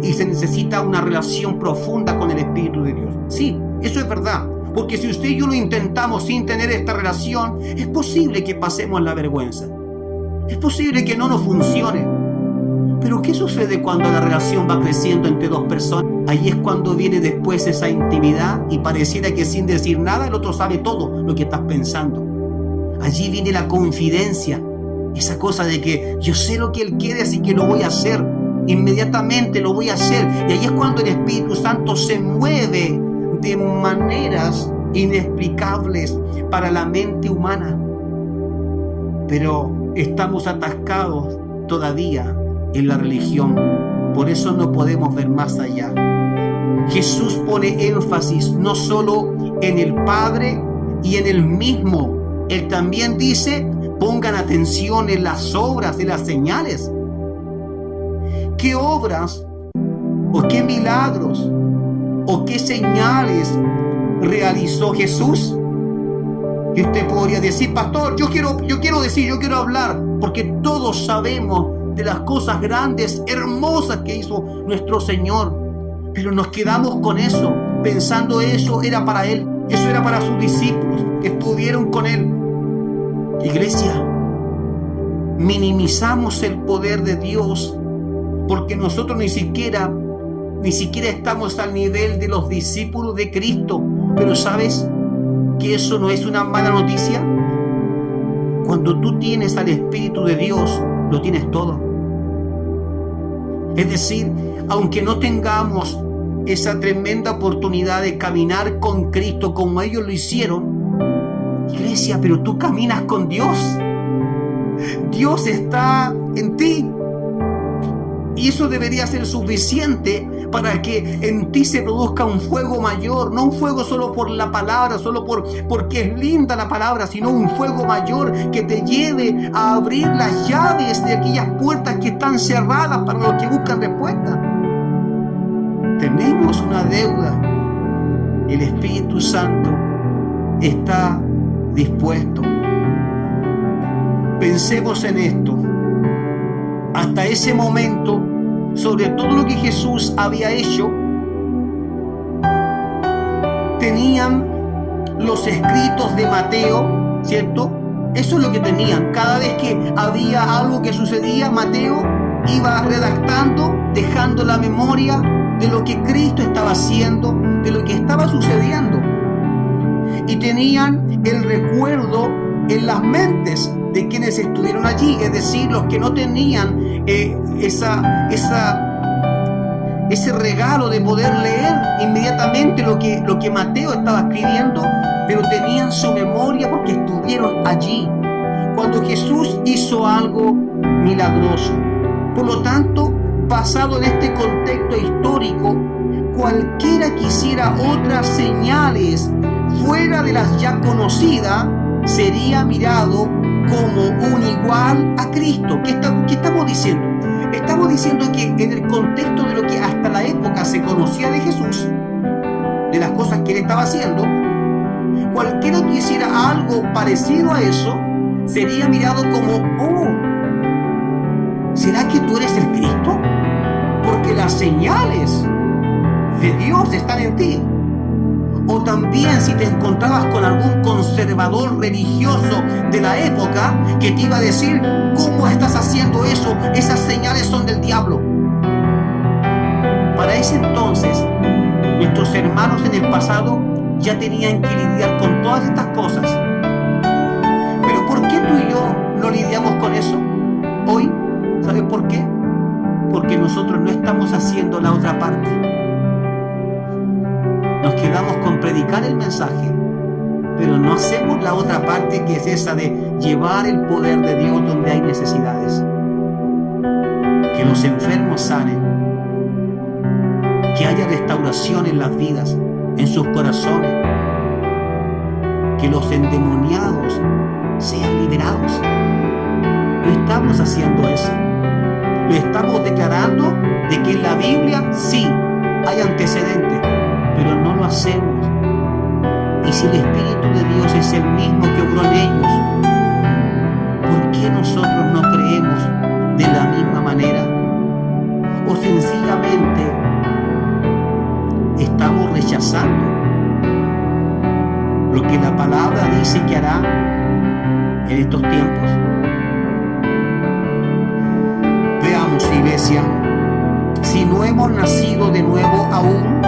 y se necesita una relación profunda con el Espíritu de Dios. Sí, eso es verdad, porque si usted y yo lo intentamos sin tener esta relación, es posible que pasemos la vergüenza, es posible que no nos funcione. Pero ¿qué sucede cuando la relación va creciendo entre dos personas? Ahí es cuando viene después esa intimidad y pareciera que sin decir nada el otro sabe todo lo que estás pensando. Allí viene la confidencia, esa cosa de que yo sé lo que Él quiere, así que lo voy a hacer, inmediatamente lo voy a hacer. Y ahí es cuando el Espíritu Santo se mueve de maneras inexplicables para la mente humana. Pero estamos atascados todavía en la religión, por eso no podemos ver más allá. Jesús pone énfasis no solo en el Padre y en el mismo, Él también dice: pongan atención en las obras, en las señales. ¿Qué obras o qué milagros o qué señales realizó Jesús? Y usted podría decir: pastor, yo quiero hablar, porque todos sabemos de las cosas grandes, hermosas que hizo nuestro Señor, pero nos quedamos con eso, pensando eso era para Él, eso era para sus discípulos que estuvieron con Él. Iglesia, minimizamos el poder de Dios porque nosotros ni siquiera estamos al nivel de los discípulos de Cristo. Pero ¿sabes que eso no es una mala noticia? Cuando cuando tú tienes al Espíritu de Dios, lo tienes todo. Es decir, aunque no tengamos esa tremenda oportunidad de caminar con Cristo como ellos lo hicieron, iglesia, pero tú caminas con Dios. Dios está en ti. Y eso debería ser suficiente para que en ti se produzca un fuego mayor, no un fuego solo por la palabra, solo porque es linda la palabra, sino un fuego mayor que te lleve a abrir las llaves de aquellas puertas que están cerradas para los que buscan respuesta. Tenemos una deuda. El Espíritu Santo está dispuesto. Pensemos en esto. Hasta ese momento, sobre todo lo que Jesús había hecho, tenían los escritos de Mateo, ¿cierto? Eso es lo que tenían. Cada vez que había algo que sucedía, Mateo iba redactando, dejando la memoria de lo que Cristo estaba haciendo, de lo que estaba sucediendo. Y tenían el recuerdo en las mentes de quienes estuvieron allí, es decir, los que no tenían ese regalo de poder leer inmediatamente lo que Mateo estaba escribiendo, pero tenían su memoria porque estuvieron allí cuando Jesús hizo algo milagroso. Por lo tanto, basado en este contexto histórico, cualquiera que hiciera otras señales fuera de las ya conocidas sería mirado como un igual a Cristo. ¿Qué estamos diciendo? Estamos diciendo que en el contexto de lo que hasta la época se conocía de Jesús, de las cosas que él estaba haciendo, cualquiera que hiciera algo parecido a eso sería mirado como, ¿será que tú eres el Cristo? Porque las señales de Dios están en ti. O también si te encontrabas con algún conservador religioso de la época que te iba a decir, ¿cómo estás haciendo eso? Esas señales son del diablo. Para ese entonces, nuestros hermanos en el pasado ya tenían que lidiar con todas estas cosas. Pero ¿por qué tú y yo no lidiamos con eso hoy? ¿Sabes por qué? Porque nosotros no estamos haciendo la otra parte. Nos quedamos con predicar el mensaje, pero no hacemos la otra parte, que es esa de llevar el poder de Dios donde hay necesidades. Que los enfermos sanen, que haya restauración en las vidas, en sus corazones, que los endemoniados sean liberados. No estamos haciendo eso. Lo estamos declarando de que en la Biblia sí hay antecedentes, pero no lo hacemos. Y si el Espíritu de Dios es el mismo que obró en ellos, ¿por qué nosotros no creemos de la misma manera? O sencillamente estamos rechazando lo que la palabra dice que hará en estos tiempos. Veamos, iglesia, si no hemos nacido de nuevo aún,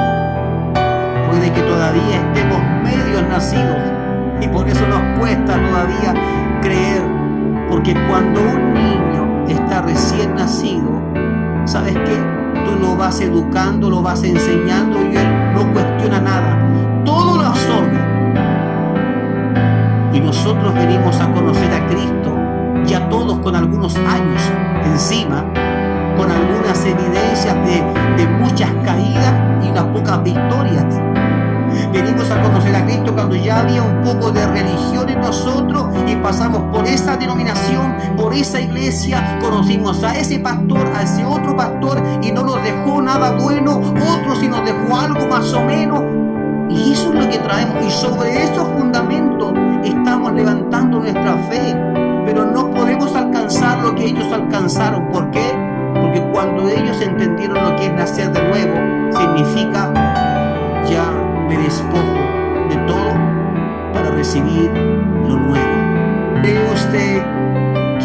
puede que todavía estemos medio nacidos y por eso nos cuesta todavía creer, porque cuando un niño está recién nacido, ¿sabes qué? Tú lo vas educando, lo vas enseñando y él no cuestiona nada, todo lo absorbe. Y nosotros venimos a conocer a Cristo ya todos con algunos años encima, con algunas evidencias de muchas caídas y unas pocas victorias. Venimos a conocer a Cristo cuando ya había un poco de religión en nosotros y pasamos por esa denominación, por esa iglesia, conocimos a ese pastor, a ese otro pastor y no nos dejó nada bueno, otro sí nos dejó algo más o menos, y eso es lo que traemos, y sobre esos fundamentos estamos levantando nuestra fe, pero no podemos alcanzar lo que ellos alcanzaron. ¿Por qué? Porque cuando ellos entendieron lo que es nacer de nuevo, significa ya me despojo de todo para recibir lo nuevo. ¿Cree usted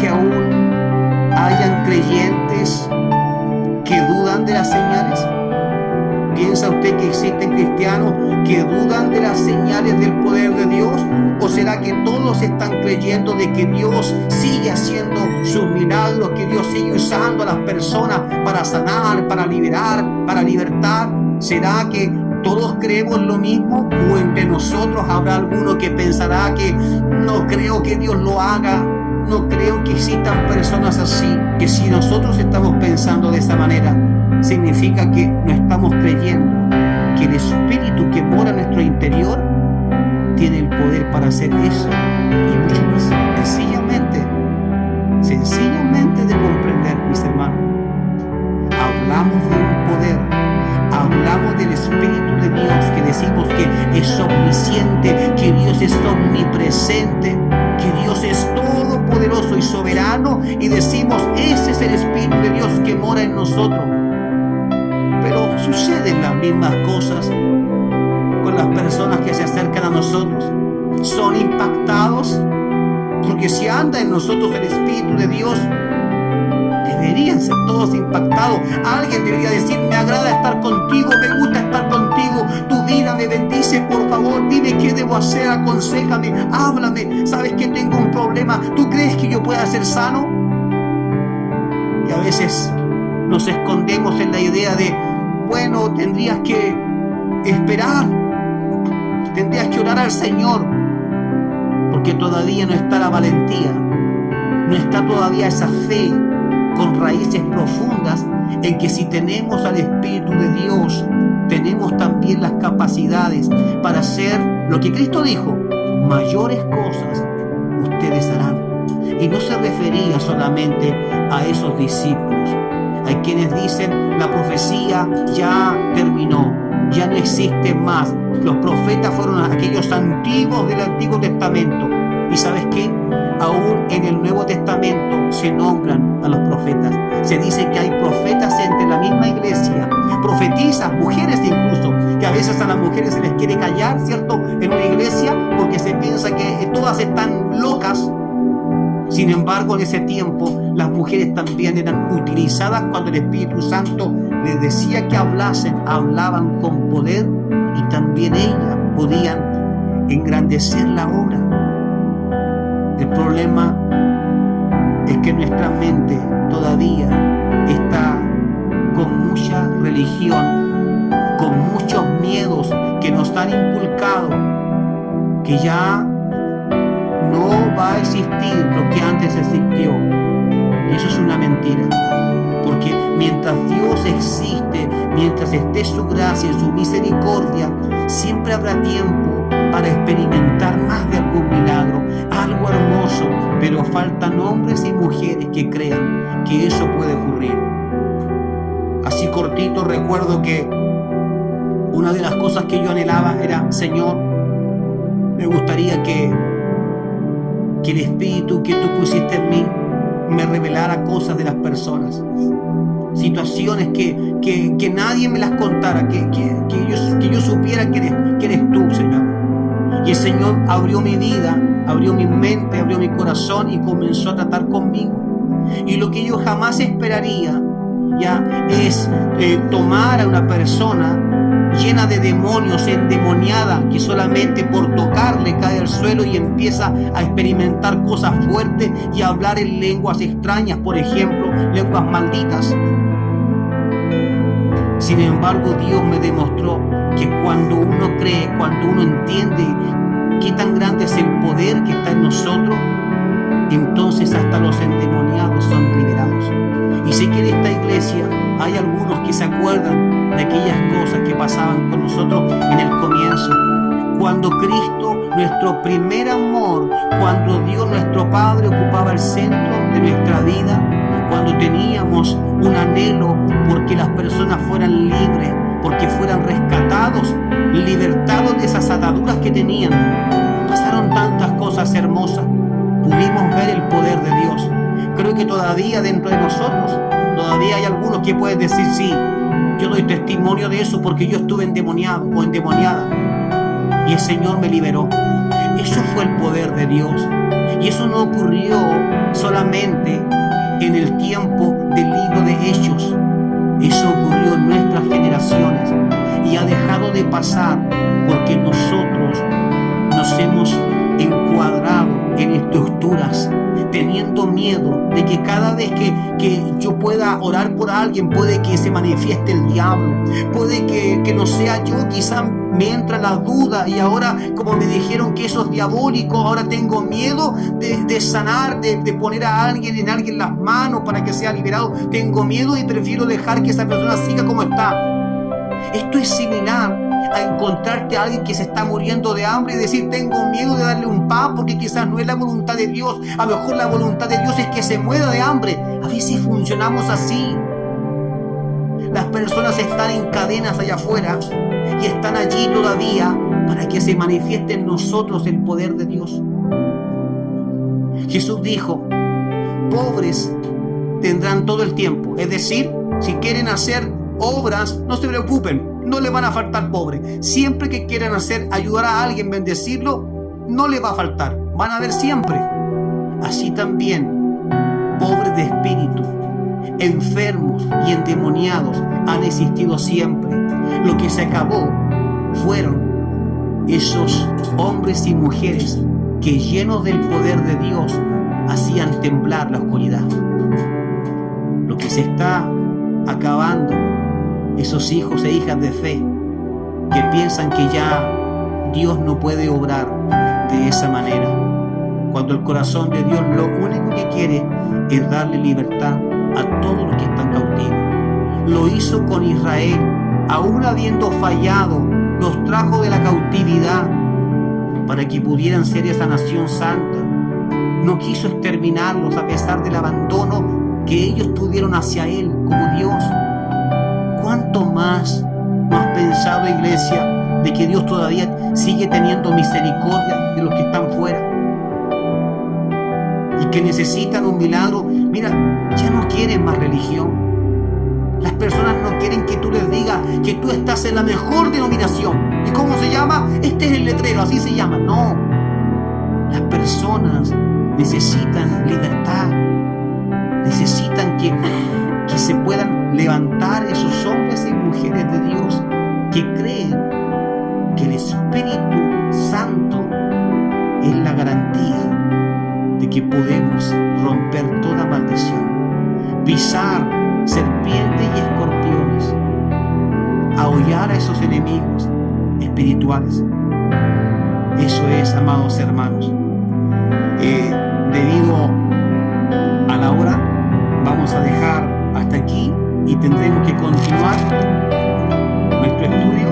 que aún hayan creyentes que dudan de las señales? ¿Piensa usted que existen cristianos que dudan de las señales del poder de Dios? ¿O será que todos están creyendo de que Dios sigue haciendo sus milagros, que Dios sigue usando a las personas para sanar, para liberar, para libertar? ¿Será que todos creemos lo mismo? ¿O entre nosotros habrá alguno que pensará que no creo que Dios lo haga? No creo que existan personas así. Que si nosotros estamos pensando de esa manera, significa que no estamos creyendo que el Espíritu que mora en nuestro interior tiene el poder para hacer eso y mucho más. Sencillamente de comprender, mis hermanos. Hablamos de un poder, hablamos del Espíritu de Dios, que decimos que es omnisciente, que Dios es omnipresente, que Dios es todopoderoso y soberano, y decimos, ese es el Espíritu de Dios que mora en nosotros. Pero suceden las mismas cosas con las personas que se acercan a nosotros. Son impactados, porque si anda en nosotros el Espíritu de Dios, deberían ser todos impactados. Alguien debería decir, me agrada estar contigo, me gusta estar contigo, tu vida me bendice, por favor, dime qué debo hacer, aconséjame, háblame, sabes que tengo un problema, ¿tú crees que yo pueda ser sano? Y a veces nos escondemos en la idea de, bueno, tendrías que esperar, tendrías que orar al Señor, porque todavía no está la valentía, no está todavía esa fe con raíces profundas en que si tenemos al Espíritu de Dios, tenemos también las capacidades para hacer lo que Cristo dijo, mayores cosas ustedes harán. Y no se refería solamente a esos discípulos. Hay quienes dicen, la profecía ya terminó, ya no existe más. Los profetas fueron aquellos antiguos del Antiguo Testamento. ¿Y sabes qué? Aún en el Nuevo Testamento se nombran a los profetas. Se dice que hay profetas entre la misma iglesia, profetizas, mujeres incluso, que a veces a las mujeres se les quiere callar, ¿cierto? En una iglesia, porque se piensa que todas están locas. Sin embargo, en ese tiempo, las mujeres también eran utilizadas cuando el Espíritu Santo les decía que hablasen, hablaban con poder, y también ellas podían engrandecer la obra. El problema es que nuestra mente todavía está con mucha religión, con muchos miedos que nos han inculcado, que ya no va a existir lo que antes existió. Y eso es una mentira, porque mientras Dios existe, mientras esté su gracia y su misericordia, siempre habrá tiempo para experimentar más de algún milagro, algo hermoso, pero faltan hombres y mujeres que crean que eso puede ocurrir. Así cortito, recuerdo que una de las cosas que yo anhelaba era, Señor, me gustaría que el Espíritu que tú pusiste en mí me revelara cosas de las personas, situaciones que nadie me las contara, que yo supiera que eres tú, Señor. Y el Señor abrió mi vida, abrió mi mente, abrió mi corazón y comenzó a tratar conmigo. Y lo que yo jamás esperaría ya es tomar a una persona llena de demonios, endemoniada, que solamente por tocarle cae al suelo y empieza a experimentar cosas fuertes y a hablar en lenguas extrañas, por ejemplo, lenguas malditas. Sin embargo, Dios me demostró que cuando uno cree, cuando uno entiende qué tan grande es el poder que está en nosotros, entonces hasta los endemoniados son liberados. Y sé que en esta iglesia hay algunos que se acuerdan de aquellas cosas que pasaban con nosotros en el comienzo, cuando Cristo, nuestro primer amor, cuando Dios nuestro Padre ocupaba el centro de nuestra vida, cuando teníamos un anhelo porque las personas fueran libres, porque fueran rescatados, libertados de esas ataduras que tenían. Pasaron tantas cosas hermosas, pudimos ver el poder de Dios. Creo que todavía dentro de nosotros, todavía hay algunos que pueden decir, sí, yo doy testimonio de eso porque yo estuve endemoniado o endemoniada y el Señor me liberó. Eso fue el poder de Dios. Y eso no ocurrió solamente en el tiempo del libro de Hechos. Eso ocurrió en nuestras generaciones y ha dejado de pasar porque nosotros nos hemos encuadrado en estructuras, teniendo miedo de que cada vez que yo pueda orar por alguien, puede que se manifieste el diablo, puede que no sea yo, quizá me entra la duda, y ahora como me dijeron que eso es diabólico, ahora tengo miedo de sanar, de poner a alguien en alguien las manos para que sea liberado, tengo miedo y prefiero dejar que esa persona siga como está. Esto es similar a encontrarte a alguien que se está muriendo de hambre y decir, tengo miedo de darle un pan porque quizás no es la voluntad de Dios. A lo mejor la voluntad de Dios es que se muera de hambre. A veces funcionamos así. Las personas están en cadenas allá afuera y están allí todavía para que se manifieste en nosotros el poder de Dios. Jesús dijo, pobres tendrán todo el tiempo. Es decir, si quieren hacer obras, no se preocupen, no le van a faltar pobres. Siempre que quieran ayudar a alguien, bendecirlo, no le va a faltar, van a haber siempre. Así también, pobres de espíritu, enfermos y endemoniados han existido siempre. Lo que se acabó fueron esos hombres y mujeres que, llenos del poder de Dios, hacían temblar la oscuridad. Lo que se está acabando, esos hijos e hijas de fe que piensan que ya Dios no puede obrar de esa manera, cuando el corazón de Dios lo único que quiere es darle libertad a todos los que están cautivos. Lo hizo con Israel, aún habiendo fallado, los trajo de la cautividad para que pudieran ser esa nación santa. No quiso exterminarlos a pesar del abandono que ellos tuvieron hacia Él como Dios. ¿Cuánto más no has pensado, iglesia, de que Dios todavía sigue teniendo misericordia de los que están fuera y que necesitan un milagro? Mira, ya no quieren más religión. Las personas no quieren que tú les digas que tú estás en la mejor denominación. ¿Y cómo se llama? Este es el letrero, así se llama. No. Las personas necesitan libertad. Necesitan que se puedan levantar esos hombres y mujeres de Dios que creen que el Espíritu Santo es la garantía de que podemos romper toda maldición, pisar serpientes y escorpiones, ahollar a esos enemigos espirituales. Eso es, amados hermanos. Debido a la hora, vamos a dejar hasta aquí y tendremos que continuar nuestro estudio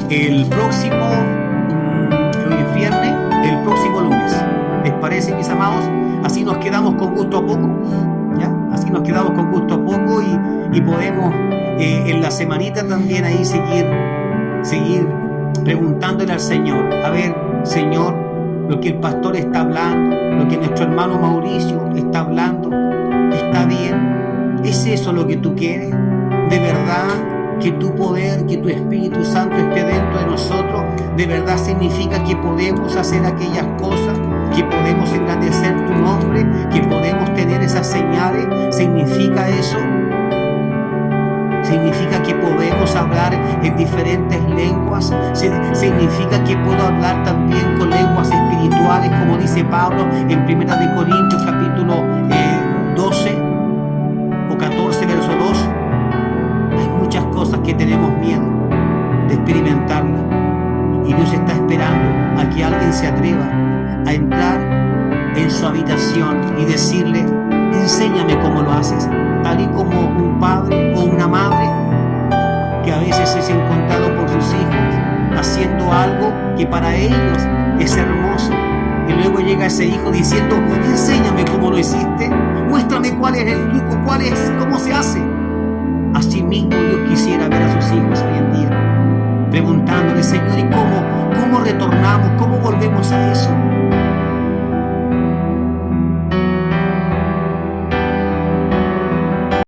el próximo viernes, el próximo lunes. ¿Les parece, mis amados? Así nos quedamos con gusto a poco, ¿ya? Así nos quedamos con gusto a poco y podemos en la semanita también ahí seguir preguntándole al Señor. A ver, Señor, lo que el pastor está hablando, lo que nuestro hermano Mauricio está hablando, ¿está bien? ¿Es eso lo que tú quieres? ¿De verdad que tu poder, que tu Espíritu Santo esté dentro de nosotros? ¿De verdad significa que podemos hacer aquellas cosas? ¿Que podemos engrandecer tu nombre? ¿Que podemos tener esas señales? ¿Significa eso? ¿Significa que podemos hablar en diferentes lenguas? ¿Significa que puedo hablar también con lenguas espirituales, como dice Pablo en 1 Corintios capítulo 12 o 14, verso 2? Hay muchas cosas que tenemos miedo de experimentarlas, y Dios está esperando a que alguien se atreva a entrar en su habitación y decirle: enséñame cómo lo haces, tal y como un padre o una madre que a veces es encontrado por sus hijos haciendo algo que para ellos es hermoso, y luego llega ese hijo diciendo: enséñame cómo lo hiciste, muéstrame cuál es el truco, cómo se hace. Así mismo Dios quisiera ver a sus hijos hoy en día, preguntándole: Señor, ¿y cómo retornamos? ¿Cómo volvemos